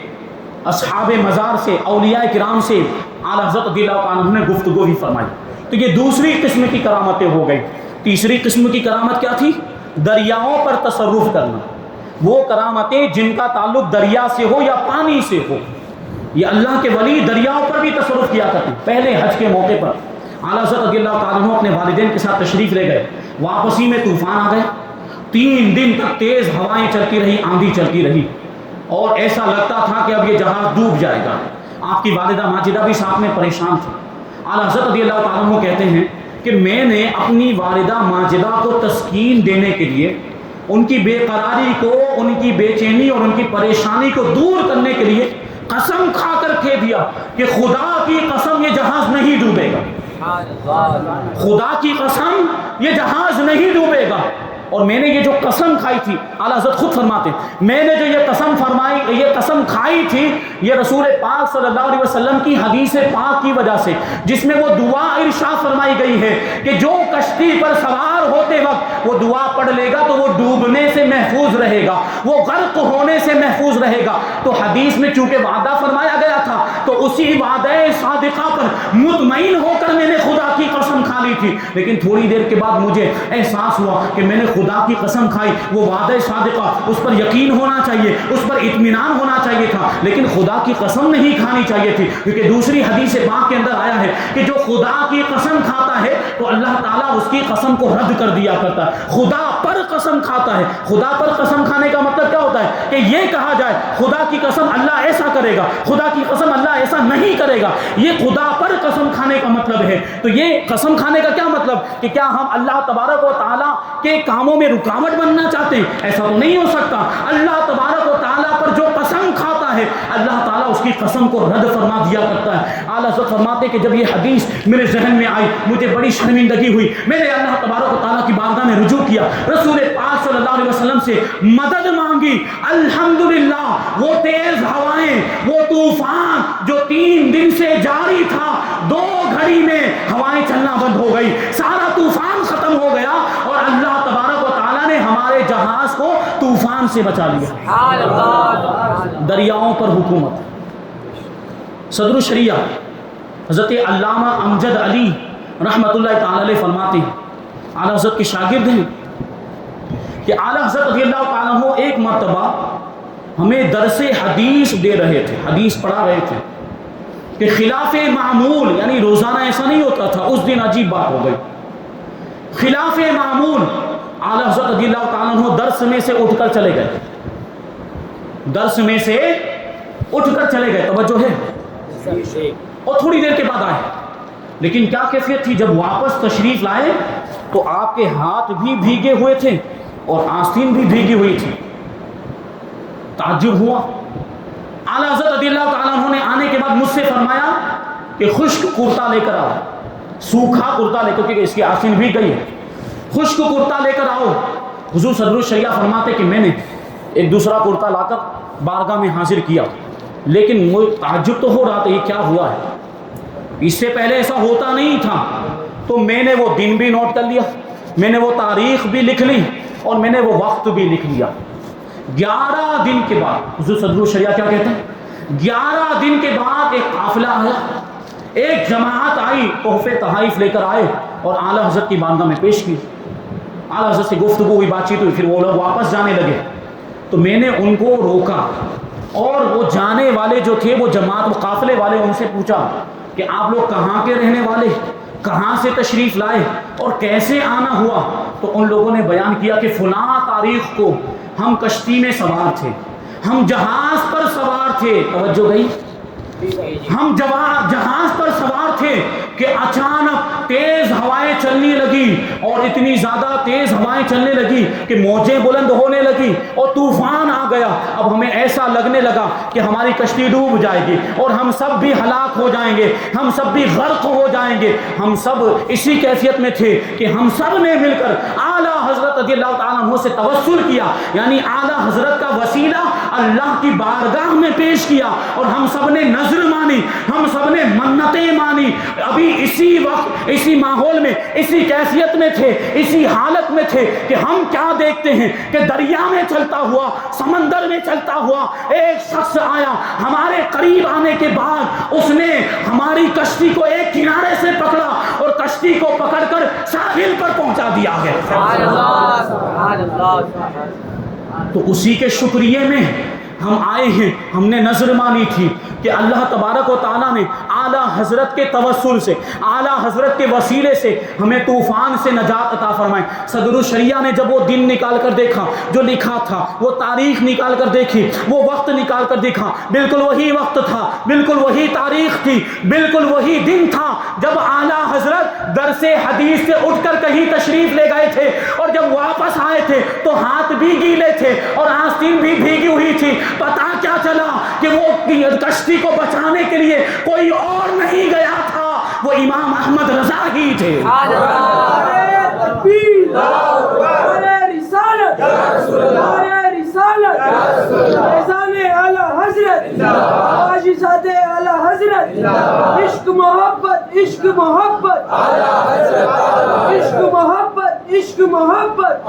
اصحاب مزار سے، اولیاء کرام سے اعلیٰ حضرت رضی اللہ عنہ نے گفتگو بھی فرمائی۔ تو یہ دوسری قسم کی کرامتیں ہو گئی۔ تیسری قسم کی کرامت کیا تھی؟ دریاؤں پر تصرف کرنا، وہ کرامتیں جن کا تعلق دریا سے ہو یا پانی سے ہو۔ یہ اللہ کے ولی دریاؤں پر بھی تصرف کیا کرتے ہیں۔ پہلے حج کے موقع پر اعلیٰ حضرت رضی اللہ تعالیٰ عنہ اپنے والدین کے ساتھ تشریف لے گئے، واپسی میں طوفان آ گئے، 3 دن تک تیز ہوائیں چلتی رہی، آندھی چلتی رہی اور ایسا لگتا تھا کہ اب یہ جہاز ڈوب جائے گا۔ آپ کی والدہ ماجدہ بھی ساتھ میں پریشان تھی۔ اعلیٰ حضرت رضی اللہ تعالیٰ عنہ کہتے ہیں کہ میں نے اپنی والدہ ماجدہ کو تسکین دینے کے لیے، ان کی بے قراری کو، ان کی بے چینی اور ان کی پریشانی کو دور کرنے کے لیے قسم کھا کر کہہ دیا کہ خدا کی قسم یہ جہاز نہیں ڈوبے گا، خدا کی قسم یہ جہاز نہیں ڈوبے گا۔ اور میں نے یہ جو قسم کھائی تھی، اعلیٰ حضرت خود فرماتے ہیں، میں نے جو یہ قسم کھائی تھی یہ رسول پاک صلی اللہ علیہ وسلم کی حدیث پاک کی وجہ سے، جس میں وہ دعا ارشاد فرمائی گئی ہے کہ جو کشتی پر سوار ہوتے وقت وہ دعا پڑھ لے گا تو وہ ڈوبنے سے محفوظ رہے گا، وہ غرق ہونے سے محفوظ رہے گا۔ تو حدیث میں چونکہ وعدہ فرمایا گیا تھا تو اسی وعدہ صادقہ پر مطمئن ہو کر میں نے خدا کی قسم کھا لی تھی، لیکن تھوڑی دیر کے بعد مجھے احساس ہوا کہ میں نے خدا کی قسم کھائی، وہ وعدہ صادقہ اس پر یقین ہونا چاہیے، اس پر اطمینان ہونا چاہیے تھا، لیکن خدا کی قسم نہیں کھانی چاہیے تھی، کیونکہ دوسری حدیث پاک کے اندر آیا ہے کہ جو خدا کی قسم کھاتا ہے تو اللہ تعالیٰ اس کی قسم کو رد کر دیا کرتا ہے۔ خدا پر قسم کھاتا ہے، خدا پر قسم کھانے کا مطلب کیا ہوتا ہے کہ یہ کہا جائے خدا کی قسم اللہ ایسا کرے گا، خدا کی قسم اللہ ایسا نہیں کرے گا، یہ خدا پر قسم کھانے کا مطلب ہے۔ تو یہ قسم کھانے کا کیا مطلب کہ کیا ہم اللہ تبارک و تعالیٰ کے کاموں میں رکاوٹ بننا چاہتے ہیں؟ ایسا تو نہیں ہو سکتا۔ اللہ تبارک و تعالیٰ پر جو قسم کھاتا ہے اللہ تعالیٰ اس کی قسم کو رد فرما دیا کرتا ہے۔ اعلیٰ حضرت فرماتے کہ جب یہ حدیث میرے ذہن میں آئی مجھے بڑی شرمندگی ہوئی، میں نے اللہ تبارک و تعالیٰ کی بارگاہ میں رجوع کیا، رسول پاک صلی اللہ علیہ وسلم سے مدد مانگی۔ الحمدللہ وہ تیز ہوائیں، وہ طوفان جو 3 دن سے جاری تھا، 2 گھڑی میں ہوائیں چلنا بند ہو گئی، سارا طوفان ختم ہو گیا اور اللہ تبارک و تعالیٰ نے ہمارے جہاز کو طوفان طوفان سے بچا لیا. دریاؤں پر حکومت. صدر الشریعہ حضرت علامہ امجد علی رحمۃ اللہ تعالی علیہ فرماتے ہیں، اعلیٰ حضرت کے شاگرد ہیں، کہ اعلیٰ حضرت رضی اللہ تعالیٰ عنہ ایک مرتبہ ہمیں درس حدیث دے رہے تھے، حدیث پڑھا رہے تھے، کہ خلاف معمول، یعنی روزانہ ایسا نہیں ہوتا تھا، اس دن عجیب بات ہو گئی. خلاف معمول اعلیٰ حضرت رضی اللہ تعالیٰ عنہ درس میں سے اٹھ کر چلے گئے. درس میں سے اٹھ کر چلے گئے، توجہ ہے، اور تھوڑی دیر کے بعد آئے. لیکن کیا کیفیت تھی، جب واپس تشریف لائے تو آپ کے ہاتھ بھی بھیگے ہوئے تھے اور آستین بھی بھیگی ہوئی تھی. تعجب ہوا. اعلیٰ حضرت رضی اللہ تعالیٰ عنہ نے آنے کے بعد مجھ سے فرمایا کہ خشک کرتا لے کر آؤ، سوکھا کرتا لے کر، کیونکہ اس کی آستین بھیگ گئی ہے، خشک کرتا لے کر آؤ. حضور صدر الشریعہ فرماتے کہ میں نے ایک دوسرا کرتا لا کر بارگاہ میں حاضر کیا، لیکن مجھے تعجب تو ہو رہا تھا، یہ کیا ہوا ہے، اس سے پہلے ایسا ہوتا نہیں تھا. تو میں نے وہ دن بھی نوٹ کر لیا، میں نے وہ تاریخ بھی لکھ لی، اور میں نے وہ وقت بھی لکھ لیا. 11 دن کے بعد حضور صدر الشریعہ کیا کہتے ہیں، 11 دن کے بعد ایک قافلہ آیا، ایک جماعت آئی، تحفے تحائف لے کر آئے اور اعلیٰ حضرت کی بارگاہ میں پیش کی. اعلیٰ حضرت سے گفتگو ہوئی، بات چیت ہوئی، پھر وہ لوگ واپس جانے لگے. تو میں نے ان کو روکا، اور وہ جانے والے جو تھے، وہ جماعت، وہ قافلے والے، ان سے پوچھا کہ آپ لوگ کہاں کے رہنے والے، کہاں سے تشریف لائے اور کیسے آنا ہوا. تو ان لوگوں نے بیان کیا کہ فلاں تاریخ کو ہم کشتی میں سوار تھے، ہم جہاز پر سوار تھے، توجہ گئی، ہم جہاز پر سوار تھے کہ اچانک تیز ہوائیں چلنے لگی، اور اتنی زیادہ تیز ہوائیں چلنے لگی کہ موجیں بلند ہونے لگی اور طوفان آ گیا. اب ہمیں ایسا لگنے لگا کہ ہماری کشتی ڈوب جائے گی اور ہم سب بھی ہلاک ہو جائیں گے، ہم سب بھی غرق ہو جائیں گے. ہم سب اسی کیفیت میں تھے کہ ہم سب نے مل کر اعلیٰ حضرت رضی اللہ تعالیٰ عنہ سے توسل کیا، یعنی اعلیٰ حضرت کا وسیلہ اللہ کی بارگاہ میں پیش کیا، اور ہم سب نے نذر مانی، ہم سب نے منتیں مانی. ابھی اسی وقت، اسی ماحول میں، اسی کیفیت میں تھے، اسی حالت میں تھے کہ ہم کیا دیکھتے ہیں کہ دریا میں چلتا ہوا، سمندر میں چلتا ہوا ایک شخص آیا. ہمارے قریب آنے کے بعد اس نے ہماری کشتی کو ایک کنارے سے پکڑا اور کشتی کو پکڑ کر ساحل پر پہنچا دیا ہے. تو اسی کے شکریہ میں ہم آئے ہیں. ہم نے نظر مانی تھی کہ اللہ تبارک و تعالیٰ نے اعلیٰ حضرت کے توسل سے، اعلیٰ حضرت کے وسیلے سے ہمیں طوفان سے نجات عطا فرمائے. صدر الشریعہ نے جب وہ دن نکال کر دیکھا جو لکھا تھا، وہ تاریخ نکال کر دیکھی، وہ وقت نکال کر دیکھا، بالکل وہی وقت تھا، بالکل وہی تاریخ تھی، بالکل وہی دن تھا جب اعلیٰ حضرت درس حدیث سے اٹھ کر کہیں تشریف لے گئے تھے، اور جب واپس آئے تھے تو ہاتھ بھی گیلے تھے اور آستین بھی بھیگی ہوئی تھی. پتا کیا چلا کہ وہ کشتی کو بچانے کے لیے کوئی اور نہیں گیا تھا، وہ امام احمد رضا ہی تھے. عشق محبت، عشق محبت، عشق محبت، عشق محبت،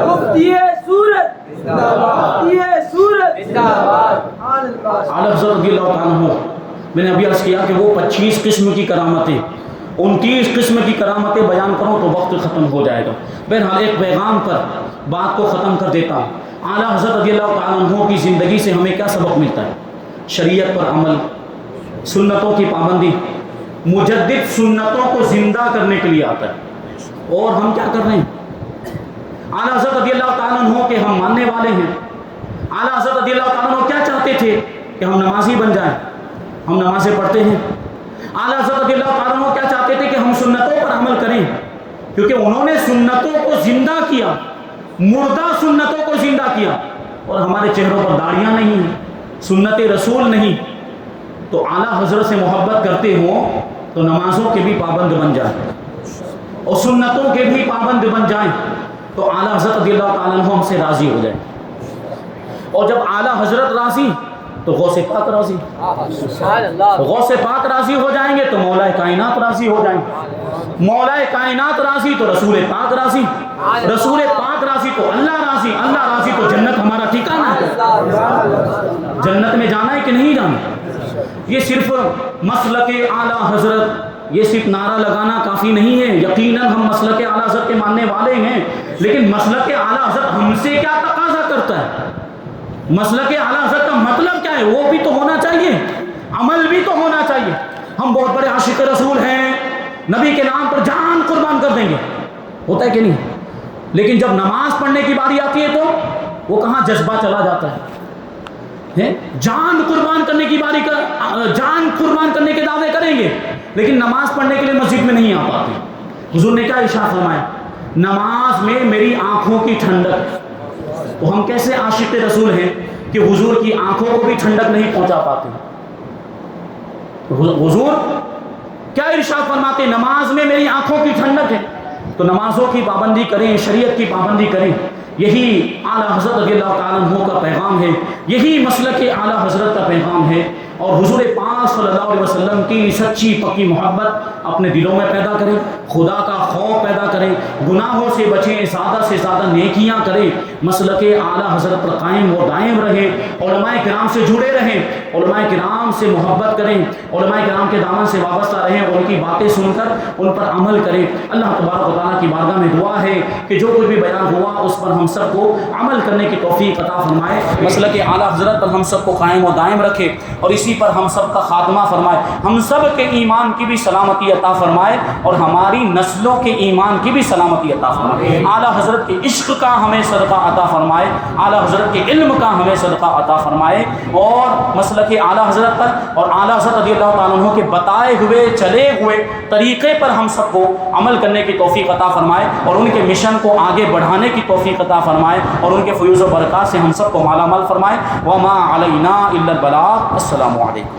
مفتی صورت، مفتی صورت. اعلیٰ حضرت رضی اللہ تعالیٰ عنہ، میں نے ابھی عرض کیا کہ وہ 25 قسم کی کرامتیں، 29 قسم کی کرامتیں بیان کروں تو وقت ختم ہو جائے گا. بہرحال ایک پیغام پر بات کو ختم کر دیتا ہوں. اعلیٰ حضرت رضی اللہ تعالیٰ عنہ کی زندگی سے ہمیں کیا سبق ملتا ہے؟ شریعت پر عمل، سنتوں کی پابندی. مجدد سنتوں کو زندہ کرنے کے لیے آتا ہے، اور ہم کیا کر رہے ہیں؟ اعلیٰ حضرت رضی اللہ تعالیٰ عنہ کے ہم ماننے والے ہیں. اعلیٰ حضرت رضی اللہ تعالیٰ عنہ کیا چاہتے تھے؟ کہ ہم نمازی بن جائیں، ہم نمازیں پڑھتے ہیں. اعلیٰ حضرت رضی اللہ تعالیٰ عنہ کیا چاہتے تھے؟ کہ ہم سنتوں پر عمل کریں، کیونکہ انہوں نے سنتوں کو زندہ کیا، مردہ سنتوں کو زندہ کیا. اور ہمارے چہروں پر داڑیاں نہیں ہیں، سنت رسول نہیں. تو اعلیٰ حضرت سے محبت کرتے ہوں تو نمازوں کے بھی پابند بن جائیں اور سنتوں کے بھی پابند بن جائیں، تو اعلیٰ حضرت رضی اللہ تعالیٰ عنہ ہم سے راضی ہو جائیں. اور جب اعلیٰ حضرت راضی تو غوث پاک راضی، غوث پاک راضی ہو جائیں گے تو مولا کائنات راضی ہو جائیں گے، مولا کائنات راضی تو رسول پاک راضی. رسول پاک راضی تو اللہ راضی، اللہ راضی تو جنت ہمارا ٹھکانہ ہے۔ جنت میں جانا ہے کہ نہیں جانا؟ یہ صرف مسلک اعلیٰ حضرت، یہ صرف نعرہ لگانا کافی نہیں ہے۔ یقیناً ہم مسلک اعلیٰ حضرت کے ماننے والے ہیں، لیکن مسلک اعلیٰ حضرت ہم سے کیا تقاضا کرتا ہے؟ مسلک اعلیٰ حضرت کا مطلب کیا ہے؟ وہ بھی تو ہونا چاہیے، عمل بھی تو ہونا چاہیے۔ ہم بہت بڑے عاشق رسول ہیں، نبی کے نام پر جان قربان کر دیں گے، ہوتا ہے کہ نہیں؟ لیکن جب نماز پڑھنے کی باری آتی ہے تو وہ کہاں جذبہ چلا جاتا ہے؟ جان قربان کرنے کی باری جان قربان کرنے کے دعوے کریں گے، لیکن نماز پڑھنے کے لیے مسجد میں نہیں آ پاتے۔ حضور نے کیا ارشاد فرمایا؟ نماز میں میری آنکھوں کی ٹھنڈک ہے۔ تو ہم کیسے عاشق رسول ہیں کہ حضور کی آنکھوں کو بھی ٹھنڈک نہیں پہنچا پاتے؟ حضور کیا ارشاد فرماتے؟ نماز میں میری آنکھوں کی ٹھنڈک ہے۔ تو نمازوں کی پابندی کریں، شریعت کی پابندی کریں، یہی اعلیٰ حضرت رضی اللہ تعالیٰ عنہ کا پیغام ہے، یہی مسلک اعلیٰ حضرت کا پیغام ہے۔ اور حضور پاک صلی اللہ علیہ وسلم کی سچی پکی محبت اپنے دلوں میں پیدا کریں، خدا کا خوف پیدا کریں، گناہوں سے بچیں، زیادہ سے زیادہ نیکیاں کریں، مسلک اعلیٰ حضرت پر قائم و دائم رہیں، علماء کرام سے جڑے رہیں، علماء کرام سے محبت کریں، علماء کرام کے دامن سے وابستہ رہیں، اور ان کی باتیں سن کر ان پر عمل کریں۔ اللہ تبارک و تعالیٰ کی بارگاہ میں دعا ہے کہ جو کچھ بھی بیان ہوا اس پر ہم سب کو عمل کرنے کی توفیق عطا فرمائے، مسلک اعلیٰ حضرت پر ہم سب کو قائم و دائم رکھے، اور اسی پر ہم سب کا خاتمہ فرمائے، ہم سب کے ایمان کی بھی سلامتی عطا فرمائے، اور ہماری نسلوں کے ایمان کی بھی سلامتی عطا فرمائے۔ اعلیٰ حضرت کے عشق کا ہمیں صدقہ عطا فرمائے، اعلیٰ حضرت کے علم کا ہمیں صدقہ عطا فرمائے، اور مسلک اعلیٰ حضرت پر اور اعلیٰ حضرت رضی اللہ تعالیٰ عنہ کے بتائے ہوئے چلے ہوئے طریقے پر ہم سب کو عمل کرنے کی توفیق عطا فرمائے، اور ان کے مشن کو آگے بڑھانے کی توفیق عطا فرمائے، اور ان کے فیوز و برکات سے ہم سب کو مالا مال فرمائے۔ وما علینا الا البلاغ۔ السلام علیکم۔